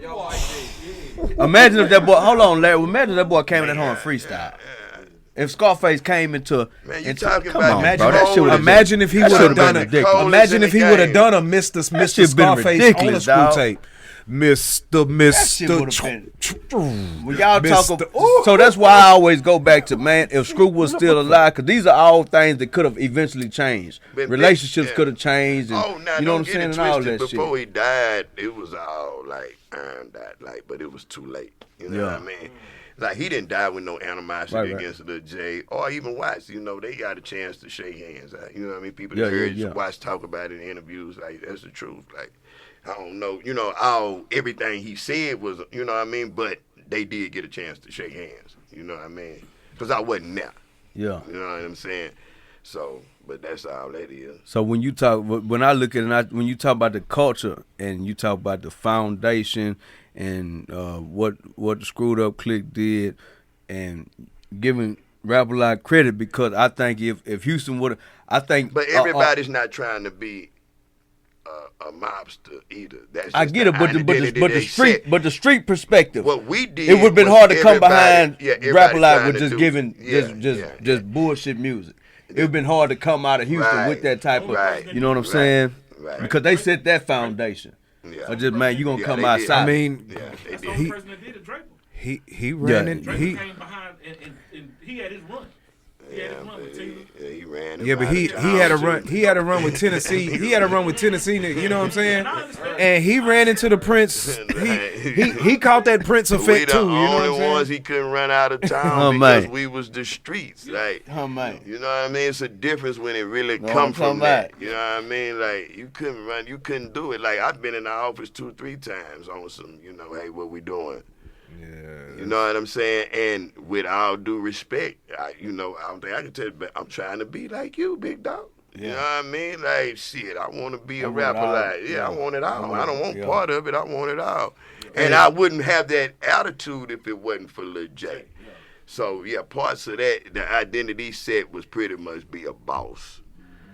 [SPEAKER 2] Imagine if that boy. Hold on, Larry. Imagine if that boy came in that hoe and freestyle. If Scarface came into,
[SPEAKER 3] man, you talking
[SPEAKER 2] come
[SPEAKER 3] about
[SPEAKER 2] on,
[SPEAKER 1] imagine,
[SPEAKER 2] bro, that shit would've
[SPEAKER 1] imagine if he would have done
[SPEAKER 2] been
[SPEAKER 1] it. Imagine if he would have done a Mr.
[SPEAKER 2] shit been
[SPEAKER 1] Scarface on a
[SPEAKER 2] ridiculous,
[SPEAKER 1] screw
[SPEAKER 2] dog.
[SPEAKER 1] tape.
[SPEAKER 2] That shit would've
[SPEAKER 1] Mr.
[SPEAKER 2] when y'all talk
[SPEAKER 1] Mr.
[SPEAKER 2] about, so that's why I always go back to, man, if Screw was still alive, because these are all things that could have eventually changed. Relationships could have changed, and
[SPEAKER 3] now
[SPEAKER 2] you know what I'm
[SPEAKER 3] don't
[SPEAKER 2] saying,
[SPEAKER 3] get
[SPEAKER 2] and
[SPEAKER 3] it
[SPEAKER 2] all
[SPEAKER 3] twisted.
[SPEAKER 2] that shit.
[SPEAKER 3] Before he died, it was all like ironed out, like, but it was too late. You know what I mean? Like, he didn't die with no animosity against Lil J or even Watts. You know, they got a chance to shake hands. You know what I mean? People that heard Watts talk about it in interviews, like, that's the truth. Like, I don't know, you know, everything he said was, you know what I mean? But they did get a chance to shake hands. You know what I mean? Because I wasn't there.
[SPEAKER 2] Yeah.
[SPEAKER 3] You know what I'm saying? So, but that's all that is.
[SPEAKER 2] So when you talk, when I look at it, when you talk about the culture and you talk about the foundation and what the Screwed Up Clique did, and giving RapALot credit, because I think if Houston would have, I think.
[SPEAKER 3] But everybody's not trying to be a mobster either. That's just
[SPEAKER 2] I get it, but the street perspective.
[SPEAKER 3] What we did,
[SPEAKER 2] it would have been hard to come behind
[SPEAKER 3] everybody
[SPEAKER 2] RapALot with just
[SPEAKER 3] do,
[SPEAKER 2] giving just bullshit music. It would have been hard to come out of Houston with that type of, you know what I'm saying?
[SPEAKER 3] Right.
[SPEAKER 2] Because they set that foundation.
[SPEAKER 3] Yeah.
[SPEAKER 2] Or just, man, you gonna come
[SPEAKER 3] they
[SPEAKER 2] outside.
[SPEAKER 1] I mean,
[SPEAKER 6] That's the only person that did it, Draper.
[SPEAKER 1] he ran in.
[SPEAKER 6] Draper
[SPEAKER 1] He
[SPEAKER 6] came behind and he had his run. He had his run with Taylor.
[SPEAKER 3] He ran.
[SPEAKER 1] Yeah, but he had a run. He had a run with Tennessee. He had a run with Tennessee. You know what I'm saying? And he ran into the Prince. He caught that Prince effect too. You know what I'm
[SPEAKER 3] only
[SPEAKER 1] saying?
[SPEAKER 3] ones he couldn't run out of town because we was the streets. Like, you know what I mean? It's a difference when it really come from that. You know what I mean? Like, you couldn't run. You couldn't do it. Like, I've been in the office 2-3 times on some, you know, hey, what we doing?
[SPEAKER 1] Yeah.
[SPEAKER 3] You know what I'm saying? And with all due respect, I don't think I can tell you, but I'm trying to be like you, big dog. You know what I mean? Like, shit, I want to be a RapALot. Yeah, I want it all. I don't want part of it. I want it all. And I wouldn't have that attitude if it wasn't for Lil J. So, yeah, parts of that, the identity set was pretty much be a boss.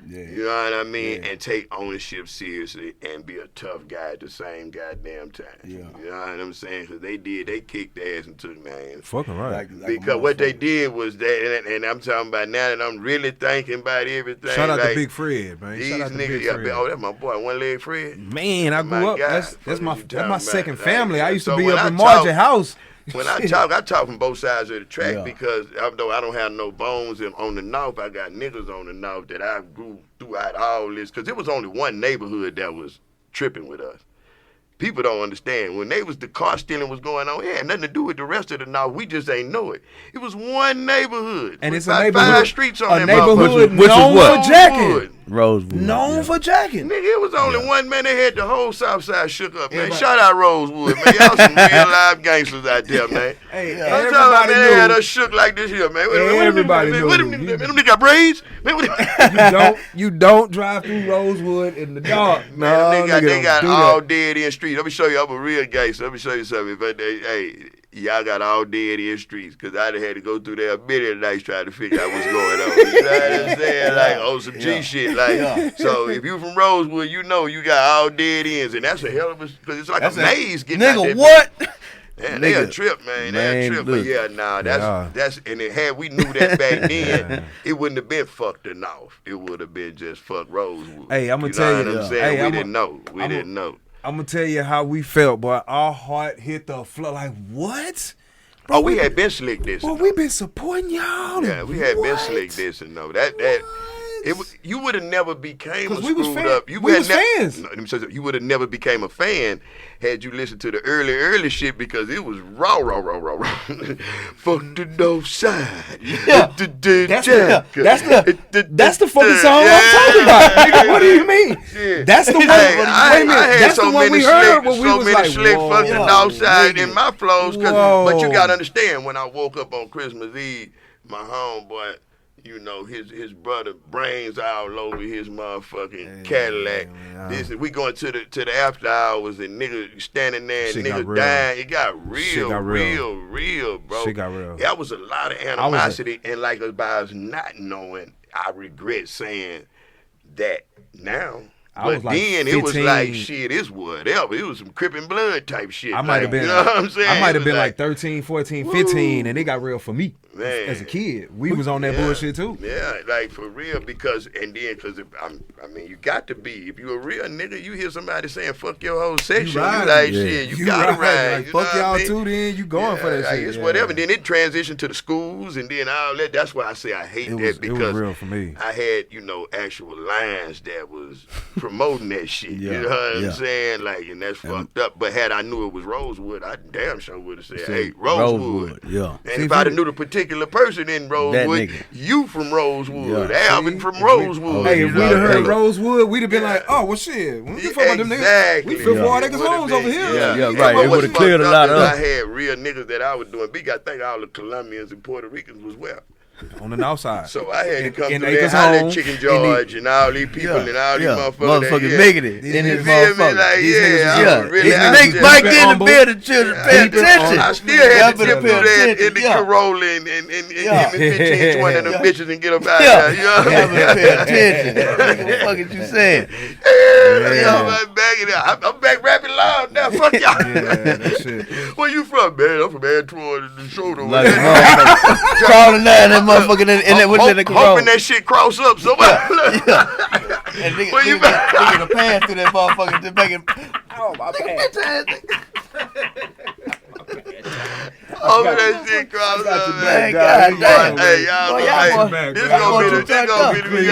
[SPEAKER 3] Yeah. You know what I mean? And take ownership seriously and be a tough guy at the same goddamn time. Yeah. You know what I'm saying? Because they kicked ass and took names.
[SPEAKER 1] Fucking right.
[SPEAKER 3] Because what they did was that, and I'm talking about now that I'm really thinking about everything.
[SPEAKER 1] Shout out to Big Fred, man.
[SPEAKER 3] These
[SPEAKER 1] Shout out to
[SPEAKER 3] niggas,
[SPEAKER 1] Big Fred.
[SPEAKER 3] oh, that's my boy, One Leg Fred.
[SPEAKER 1] Man, I grew up. That's my second family. I used to be
[SPEAKER 3] when
[SPEAKER 1] up
[SPEAKER 3] I
[SPEAKER 1] in Margin
[SPEAKER 3] talk-
[SPEAKER 1] House.
[SPEAKER 3] When I talk from both sides of the track because although I don't have no bones on the north, I got niggas on the north that I grew throughout all this. Because there was only one neighborhood that was tripping with us. People don't understand. When the car stealing was going on, it had nothing to do with the rest of the North. We just ain't know it. It was one neighborhood.
[SPEAKER 1] And it's
[SPEAKER 3] about
[SPEAKER 1] a neighborhood.
[SPEAKER 3] 5 streets on
[SPEAKER 1] A
[SPEAKER 3] that
[SPEAKER 1] neighborhood
[SPEAKER 2] Which was
[SPEAKER 1] known
[SPEAKER 2] what?
[SPEAKER 1] for jacking.
[SPEAKER 2] Rosewood.
[SPEAKER 1] Known for jacking.
[SPEAKER 3] Nigga, it was only one man that had the whole South Side shook up, man.
[SPEAKER 1] Everybody-
[SPEAKER 3] Shout out Rosewood, man. Y'all some real live gangsters out there, man.
[SPEAKER 1] Hey,
[SPEAKER 3] I'm talking about,
[SPEAKER 1] everybody
[SPEAKER 3] man, they had
[SPEAKER 1] knew.
[SPEAKER 3] us shook like this here, man.
[SPEAKER 1] Everybody knew.
[SPEAKER 3] What them niggas got braids? Man, what
[SPEAKER 1] You don't drive through Rosewood in the dark. No,
[SPEAKER 3] Man, they got
[SPEAKER 1] don't do
[SPEAKER 3] all
[SPEAKER 1] that.
[SPEAKER 3] dead end streets. Let me show you. I'm a real gangster. Let me show you something. Y'all got all dead end streets because I done had to go through there a million nights trying to figure out what's going on. You know what I'm saying? Like, some G shit. Like, so if you from Rosewood, you know you got all dead ends, and that's a hell of a, because it's like a maze getting out there.
[SPEAKER 2] Nigga, what?
[SPEAKER 3] Yeah, they a trip, man. They a trip. But yeah, nah, that's and it had we knew that back then, it wouldn't have been fucked enough. It would have been just fuck Rosewood.
[SPEAKER 1] Hey, I'm gonna
[SPEAKER 3] you
[SPEAKER 1] tell
[SPEAKER 3] know
[SPEAKER 1] you.
[SPEAKER 3] what I'm saying?
[SPEAKER 1] Hey,
[SPEAKER 3] we didn't know. We didn't know.
[SPEAKER 1] I'm gonna tell you how we felt, boy. Our heart hit the floor. Like what?
[SPEAKER 3] Oh, we had been slick this.
[SPEAKER 1] Well, we been supporting y'all.
[SPEAKER 3] Yeah, we had been
[SPEAKER 1] What?
[SPEAKER 3] slick this and no. That you would have never became a
[SPEAKER 1] 'Cause we was
[SPEAKER 3] screwed
[SPEAKER 1] fan-
[SPEAKER 3] up. You
[SPEAKER 1] we
[SPEAKER 3] had
[SPEAKER 1] was fans.
[SPEAKER 3] No, let me say something. You would have never became a fan had you listened to the early shit because it was raw. Fuck the north side.
[SPEAKER 1] Yeah. That's the fucking song I'm talking about. Nigga, what do you mean?
[SPEAKER 3] Yeah.
[SPEAKER 1] That's the one.
[SPEAKER 3] Hey,
[SPEAKER 1] wait a
[SPEAKER 3] I
[SPEAKER 1] minute.
[SPEAKER 3] had
[SPEAKER 1] That's
[SPEAKER 3] so
[SPEAKER 1] the one
[SPEAKER 3] many
[SPEAKER 1] we heard
[SPEAKER 3] slick,
[SPEAKER 1] when we
[SPEAKER 3] so
[SPEAKER 1] was
[SPEAKER 3] many
[SPEAKER 1] like,
[SPEAKER 3] slick
[SPEAKER 1] whoa,
[SPEAKER 3] fuck the north side in my flows.
[SPEAKER 1] Whoa.
[SPEAKER 3] But you gotta understand, when I woke up on Christmas Eve, my homeboy, you know, his brother brains all over his motherfucking Cadillac.
[SPEAKER 1] yeah.
[SPEAKER 3] We going to the after hours and niggas standing there and
[SPEAKER 1] Shit got
[SPEAKER 3] niggas
[SPEAKER 1] real.
[SPEAKER 3] dying. It got
[SPEAKER 1] Shit got real.
[SPEAKER 3] real, bro.
[SPEAKER 1] Shit got real.
[SPEAKER 3] That was a lot of animosity and like about us not knowing. I regret saying that now.
[SPEAKER 1] I
[SPEAKER 3] But
[SPEAKER 1] was like
[SPEAKER 3] then it was
[SPEAKER 1] 15.
[SPEAKER 3] like shit, it's whatever. It was some crippin' blood type shit.
[SPEAKER 1] I might have been.
[SPEAKER 3] You know what I'm saying?
[SPEAKER 1] I might
[SPEAKER 3] It
[SPEAKER 1] have
[SPEAKER 3] was
[SPEAKER 1] been like 13, 14, 15, and it got real for me
[SPEAKER 3] Man.
[SPEAKER 1] as a kid. We was on that bullshit too.
[SPEAKER 3] Yeah, like for real, because you got to be. If you a real nigga, you hear somebody saying "fuck your whole section," you
[SPEAKER 1] ride.
[SPEAKER 3] like
[SPEAKER 2] Yeah.
[SPEAKER 3] shit. You gotta ride.
[SPEAKER 1] Like,
[SPEAKER 3] you
[SPEAKER 1] fuck
[SPEAKER 3] know
[SPEAKER 1] y'all
[SPEAKER 3] what I mean?
[SPEAKER 1] too. Then you going for that
[SPEAKER 3] like,
[SPEAKER 1] shit.
[SPEAKER 3] It's
[SPEAKER 1] Yeah.
[SPEAKER 3] whatever. Then it transitioned to the schools, and then all that. That's why I say I hate
[SPEAKER 1] It
[SPEAKER 3] that
[SPEAKER 1] was
[SPEAKER 3] because
[SPEAKER 1] real for me.
[SPEAKER 3] I had actual lines that was promoting that shit.
[SPEAKER 2] Yeah,
[SPEAKER 3] You know what I'm
[SPEAKER 2] yeah.
[SPEAKER 3] saying? Like, and that's fucked up. But had I knew it was Rosewood, I damn sure would have said,
[SPEAKER 2] See,
[SPEAKER 3] "Hey, Rosewood."
[SPEAKER 2] yeah.
[SPEAKER 3] And
[SPEAKER 1] See,
[SPEAKER 3] if I'd
[SPEAKER 1] for-
[SPEAKER 3] have knew the particular person in Rosewood,
[SPEAKER 2] nigga.
[SPEAKER 3] you from Rosewood,
[SPEAKER 2] Yeah.
[SPEAKER 3] Alvin
[SPEAKER 1] See,
[SPEAKER 3] from
[SPEAKER 1] if
[SPEAKER 3] Rosewood.
[SPEAKER 1] Hey,
[SPEAKER 3] you
[SPEAKER 1] if
[SPEAKER 3] know
[SPEAKER 1] we'd have
[SPEAKER 3] what I'm
[SPEAKER 1] heard
[SPEAKER 3] saying?
[SPEAKER 1] Rosewood, we'd have been like, oh, well, shit. We give a fuck about them niggas.
[SPEAKER 3] Exactly.
[SPEAKER 1] We feel
[SPEAKER 2] Yeah.
[SPEAKER 1] for all niggas'
[SPEAKER 3] It would've
[SPEAKER 1] homes
[SPEAKER 3] been-
[SPEAKER 1] over here.
[SPEAKER 2] Yeah,
[SPEAKER 3] And
[SPEAKER 2] right.
[SPEAKER 3] what
[SPEAKER 2] It
[SPEAKER 3] was
[SPEAKER 2] would've cleared a
[SPEAKER 3] fucked
[SPEAKER 2] lot
[SPEAKER 3] up
[SPEAKER 2] up.
[SPEAKER 3] is I had real niggas that I was doing big. I think all the Colombians and Puerto Ricans was well.
[SPEAKER 1] On the north side.
[SPEAKER 3] So I had to come
[SPEAKER 1] in
[SPEAKER 3] through there,
[SPEAKER 1] Acres
[SPEAKER 3] holler
[SPEAKER 1] home,
[SPEAKER 3] at Chicken
[SPEAKER 1] in
[SPEAKER 3] George and all these people and all these motherfuckers.
[SPEAKER 2] making it in
[SPEAKER 3] You
[SPEAKER 2] his
[SPEAKER 3] feel me?
[SPEAKER 2] motherfucker.
[SPEAKER 3] Like,
[SPEAKER 1] These
[SPEAKER 3] yeah,
[SPEAKER 1] niggas
[SPEAKER 3] I
[SPEAKER 2] Yeah,
[SPEAKER 3] was really
[SPEAKER 2] it
[SPEAKER 3] out
[SPEAKER 2] makes
[SPEAKER 3] there.
[SPEAKER 2] Mike
[SPEAKER 1] Keep it
[SPEAKER 2] in the
[SPEAKER 1] humble.
[SPEAKER 2] bed, the children pay
[SPEAKER 1] Keep it
[SPEAKER 2] attention.
[SPEAKER 3] I still had
[SPEAKER 2] Y'all
[SPEAKER 3] to
[SPEAKER 2] better
[SPEAKER 3] tip
[SPEAKER 2] pay
[SPEAKER 3] through that
[SPEAKER 2] attention.
[SPEAKER 3] in the
[SPEAKER 2] Yeah.
[SPEAKER 3] Corolla and him and
[SPEAKER 2] Yeah.
[SPEAKER 3] 15, 20 of them
[SPEAKER 2] Yeah.
[SPEAKER 3] bitches and get up out
[SPEAKER 2] Yeah,
[SPEAKER 3] there. You know what
[SPEAKER 2] y'all
[SPEAKER 3] I mean?
[SPEAKER 2] better pay attention. What the fuck is you saying?
[SPEAKER 3] Yeah, I'm back in there. I'm back rapping loud now. Fuck y'all.
[SPEAKER 1] Yeah, that shit.
[SPEAKER 3] Where you from, man? I'm from Antoine and the shoulder.
[SPEAKER 2] Like a motherfucker. Crawling down that motherfucker in that what's in the Corolla.
[SPEAKER 3] Hoping that shit cross up somewhere.
[SPEAKER 2] And nigga,
[SPEAKER 3] Where you
[SPEAKER 2] nigga to pass through that motherfucker to make it.
[SPEAKER 1] Oh, my
[SPEAKER 3] Hoping that shit cross up.
[SPEAKER 2] Man,
[SPEAKER 3] Man.
[SPEAKER 2] God damn.
[SPEAKER 3] Hey, y'all,
[SPEAKER 2] Boy,
[SPEAKER 3] hey,
[SPEAKER 2] y'all
[SPEAKER 1] boy-
[SPEAKER 3] this
[SPEAKER 1] y'all
[SPEAKER 3] gonna be
[SPEAKER 2] boy
[SPEAKER 3] the
[SPEAKER 2] turned
[SPEAKER 3] y'all
[SPEAKER 2] up.
[SPEAKER 3] this
[SPEAKER 1] Clear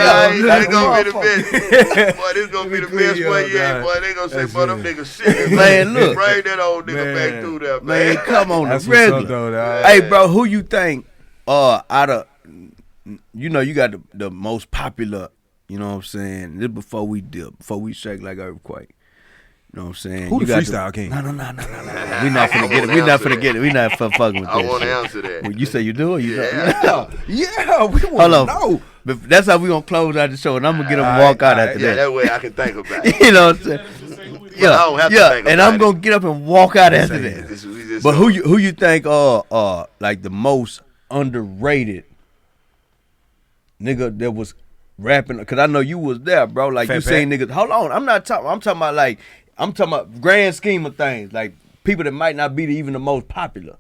[SPEAKER 3] gonna be the best. Boy, this gonna be the
[SPEAKER 1] Let me clear
[SPEAKER 3] best
[SPEAKER 1] you
[SPEAKER 3] one
[SPEAKER 1] up,
[SPEAKER 3] yet.
[SPEAKER 1] God.
[SPEAKER 3] Boy, they gonna say,
[SPEAKER 1] That's
[SPEAKER 3] boy, them
[SPEAKER 1] it.
[SPEAKER 3] niggas sick.
[SPEAKER 2] Man, look.
[SPEAKER 3] Bring that old nigga
[SPEAKER 1] Man.
[SPEAKER 3] back through there,
[SPEAKER 2] Man,
[SPEAKER 3] man.
[SPEAKER 2] come on,
[SPEAKER 1] That's
[SPEAKER 2] the
[SPEAKER 1] what's up,
[SPEAKER 2] regular.
[SPEAKER 1] though, dog.
[SPEAKER 2] Hey, bro, who you think out of, you know, you got the most popular, you know what I'm saying? This before we dip, before we shake like earthquake. You know what I'm saying?
[SPEAKER 1] Who
[SPEAKER 2] you
[SPEAKER 1] the
[SPEAKER 2] got
[SPEAKER 1] freestyle king?
[SPEAKER 2] No. We not finna get it. We not finna get it. We not fucking with that.
[SPEAKER 3] I want to
[SPEAKER 2] shit.
[SPEAKER 3] answer that.
[SPEAKER 2] Well, you say you do or you
[SPEAKER 3] Yeah.
[SPEAKER 2] don't?
[SPEAKER 1] Yeah, we
[SPEAKER 2] Hold
[SPEAKER 1] want to
[SPEAKER 2] on.
[SPEAKER 1] know.
[SPEAKER 2] But that's how we gonna close out the show, and I'm gonna get them
[SPEAKER 1] All
[SPEAKER 2] walk
[SPEAKER 1] right,
[SPEAKER 2] out
[SPEAKER 1] all
[SPEAKER 2] after
[SPEAKER 3] Yeah,
[SPEAKER 2] that.
[SPEAKER 3] that way I can think about it.
[SPEAKER 2] You know what I'm saying? Yeah,
[SPEAKER 3] I don't have to
[SPEAKER 2] yeah,
[SPEAKER 3] think
[SPEAKER 2] and
[SPEAKER 3] about
[SPEAKER 2] I'm
[SPEAKER 3] it.
[SPEAKER 2] gonna get up and walk out after that.
[SPEAKER 3] We just
[SPEAKER 2] But
[SPEAKER 3] gonna-
[SPEAKER 2] who you think like the most underrated nigga that was rapping? Cause I know you was there, bro. Like
[SPEAKER 1] Fat
[SPEAKER 2] you
[SPEAKER 1] Pat?
[SPEAKER 2] seen niggas. Hold on, I'm talking about grand scheme of things, like people that might not be even the most popular.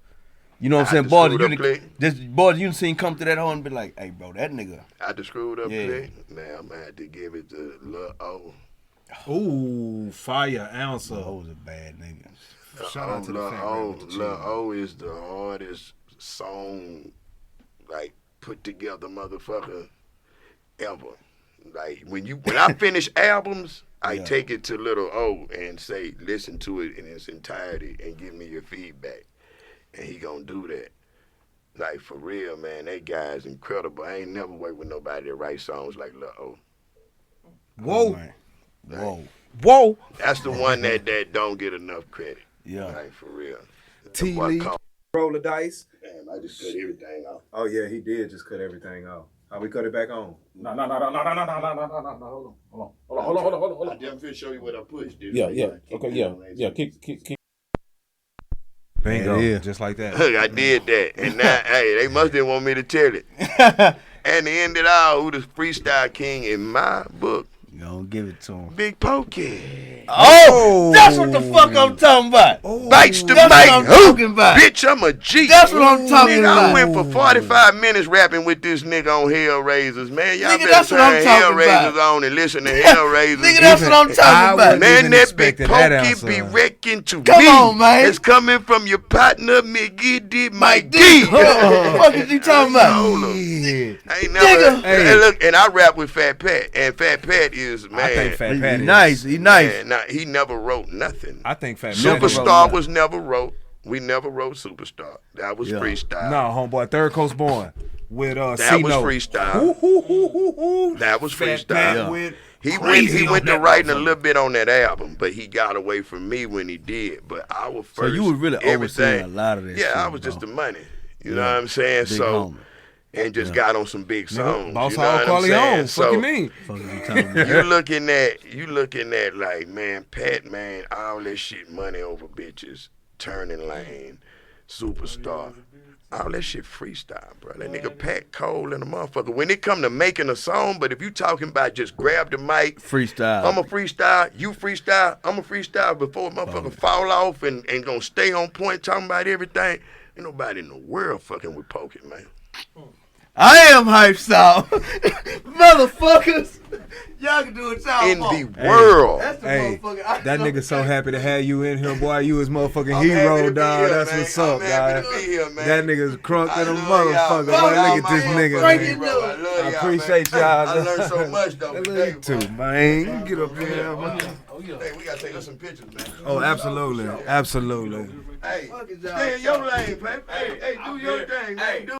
[SPEAKER 2] You know what I'm saying,
[SPEAKER 3] the
[SPEAKER 2] boys?
[SPEAKER 3] screwed
[SPEAKER 2] You
[SPEAKER 3] up
[SPEAKER 2] done-
[SPEAKER 3] clique.
[SPEAKER 2] just boys you done seen come to that hole and be like, hey, bro, that nigga.
[SPEAKER 3] I just screwed up
[SPEAKER 2] Yeah.
[SPEAKER 3] today. Man, I'm gonna have to give it to Lil O.
[SPEAKER 6] Ooh, fire answer.
[SPEAKER 2] Oh, was a bad nigga.
[SPEAKER 1] Shout out to the
[SPEAKER 3] Lil
[SPEAKER 1] Fat
[SPEAKER 3] O.
[SPEAKER 1] Man with the cheese.
[SPEAKER 3] Lil O is the hardest song, like, put together motherfucker ever. Like when I finish albums, I take it to little O and say, listen to it in its entirety and give me your feedback. And he gonna do that. Like, for real, man, that guy's incredible. I ain't never worked with nobody that writes songs like Lil O.
[SPEAKER 1] Whoa.
[SPEAKER 2] Whoa.
[SPEAKER 1] Whoa.
[SPEAKER 3] That's the one that don't get enough credit.
[SPEAKER 2] Yeah.
[SPEAKER 3] Like, for real.
[SPEAKER 1] T-Lee, roll the dice.
[SPEAKER 3] Damn, I just cut everything off.
[SPEAKER 1] Oh, yeah, he did just cut everything off. How we cut it back on?
[SPEAKER 6] No. Hold on.
[SPEAKER 3] I definitely show you what I pushed. Dude.
[SPEAKER 6] Yeah. Okay, yeah. Keep.
[SPEAKER 1] Bingo.
[SPEAKER 2] Yeah.
[SPEAKER 1] Just like that.
[SPEAKER 3] Look, I did that. And now, hey, they must didn't want me to tell it. And the end of it all, who the freestyle king in my book?
[SPEAKER 2] You gonna give it to him.
[SPEAKER 3] Big Pokey.
[SPEAKER 2] Oh, that's what the fuck I'm talking about.
[SPEAKER 3] Bites the
[SPEAKER 2] That's
[SPEAKER 3] mic.
[SPEAKER 2] what I'm
[SPEAKER 3] Who?
[SPEAKER 2] talking about.
[SPEAKER 3] Bitch, I'm a G.
[SPEAKER 2] That's what I'm talking
[SPEAKER 3] Nigga,
[SPEAKER 2] about.
[SPEAKER 3] I went for 45 minutes rapping with this nigga on Hellraisers, man. Y'all
[SPEAKER 2] Nigga,
[SPEAKER 3] better
[SPEAKER 2] that's what I'm
[SPEAKER 3] turn
[SPEAKER 2] talking
[SPEAKER 3] Hellraisers
[SPEAKER 2] about.
[SPEAKER 3] on and listen to Hellraisers.
[SPEAKER 2] Nigga, that's what I'm talking about.
[SPEAKER 3] Man, that Big
[SPEAKER 1] expected that
[SPEAKER 3] Pokey
[SPEAKER 1] answer.
[SPEAKER 3] be wrecking to
[SPEAKER 2] Come
[SPEAKER 3] me.
[SPEAKER 2] on, man.
[SPEAKER 3] It's coming from your partner, McGee, Mike D.
[SPEAKER 2] What the fuck is you talking about?
[SPEAKER 3] Hold on.
[SPEAKER 1] Yeah.
[SPEAKER 3] I ain't never.
[SPEAKER 2] Nigga.
[SPEAKER 3] Hey, look, and I rap with Fat Pat, and Fat Pat is, man.
[SPEAKER 1] I think Fat Pat
[SPEAKER 2] He
[SPEAKER 1] is.
[SPEAKER 2] nice. He nice.
[SPEAKER 3] Man, nah, he never wrote nothing.
[SPEAKER 1] I think Fat Pat is.
[SPEAKER 3] Superstar was never wrote. We never wrote Superstar. That was
[SPEAKER 2] Yeah.
[SPEAKER 3] freestyle.
[SPEAKER 1] No, homeboy, Third Coast Born with
[SPEAKER 3] that
[SPEAKER 1] C-Note.
[SPEAKER 3] was freestyle. That was
[SPEAKER 1] Fat
[SPEAKER 3] freestyle.
[SPEAKER 1] Pat
[SPEAKER 2] Yeah.
[SPEAKER 1] went
[SPEAKER 3] He
[SPEAKER 1] crazy
[SPEAKER 3] went
[SPEAKER 1] on
[SPEAKER 3] to
[SPEAKER 1] that
[SPEAKER 3] writing a
[SPEAKER 1] motherfucker.
[SPEAKER 3] little bit on that album, but he got away from me when he did. But our first,
[SPEAKER 2] So you was really overseeing
[SPEAKER 3] everything.
[SPEAKER 2] a lot of that
[SPEAKER 3] Yeah,
[SPEAKER 2] shit,
[SPEAKER 3] I was just
[SPEAKER 2] bro.
[SPEAKER 3] the money. You know what I'm saying?
[SPEAKER 2] Big
[SPEAKER 3] So
[SPEAKER 2] homie.
[SPEAKER 3] and just got on some big songs.
[SPEAKER 1] Boss
[SPEAKER 3] you know
[SPEAKER 1] Hog
[SPEAKER 3] what I'm
[SPEAKER 1] Corleone.
[SPEAKER 3] saying?
[SPEAKER 1] Fuck you mean?
[SPEAKER 2] Fuck is you talking about?
[SPEAKER 3] you looking at like, man, Pat, man, all that shit, money over bitches, turning lane, superstar. All that shit freestyle, bro. That nigga Pat Cole and a motherfucker. When it come to making a song, but if you talking about just grab the mic,
[SPEAKER 2] Freestyle.
[SPEAKER 3] I'm a freestyle, you freestyle, I'm a freestyle before a motherfucker fall off and gonna stay on point talking about everything. Ain't nobody in the world fucking with Pokey, man.
[SPEAKER 2] I am hype style. Motherfuckers. Y'all can do it y'all
[SPEAKER 3] In
[SPEAKER 2] want.
[SPEAKER 3] the world.
[SPEAKER 2] That's the
[SPEAKER 1] Hey,
[SPEAKER 2] motherfucker.
[SPEAKER 1] that nigga so happy to have you in here, boy. You his motherfucking
[SPEAKER 3] I'm happy
[SPEAKER 1] hero,
[SPEAKER 3] to be
[SPEAKER 1] dog.
[SPEAKER 3] here,
[SPEAKER 1] That's
[SPEAKER 3] man.
[SPEAKER 1] what's
[SPEAKER 3] I'm
[SPEAKER 1] up,
[SPEAKER 3] happy
[SPEAKER 1] dog.
[SPEAKER 3] to be here, man.
[SPEAKER 1] That nigga's crunk
[SPEAKER 3] I
[SPEAKER 1] than a
[SPEAKER 3] love y'all,
[SPEAKER 1] motherfucker.
[SPEAKER 3] man.
[SPEAKER 1] Boy,
[SPEAKER 3] Y'all
[SPEAKER 1] look at
[SPEAKER 3] my
[SPEAKER 1] this nigga,
[SPEAKER 3] motherfucking
[SPEAKER 1] man.
[SPEAKER 3] hero. I love
[SPEAKER 1] I
[SPEAKER 3] y'all,
[SPEAKER 1] appreciate
[SPEAKER 3] man.
[SPEAKER 1] y'all.
[SPEAKER 3] I learned so much, though.
[SPEAKER 1] I love
[SPEAKER 3] today,
[SPEAKER 1] you too,
[SPEAKER 3] bro.
[SPEAKER 1] man. Get up here, man.
[SPEAKER 3] Hey, we gotta take us some pictures, man.
[SPEAKER 1] Oh, absolutely. Absolutely.
[SPEAKER 3] Hey, stay in your lane, man. Hey, do your thing, man.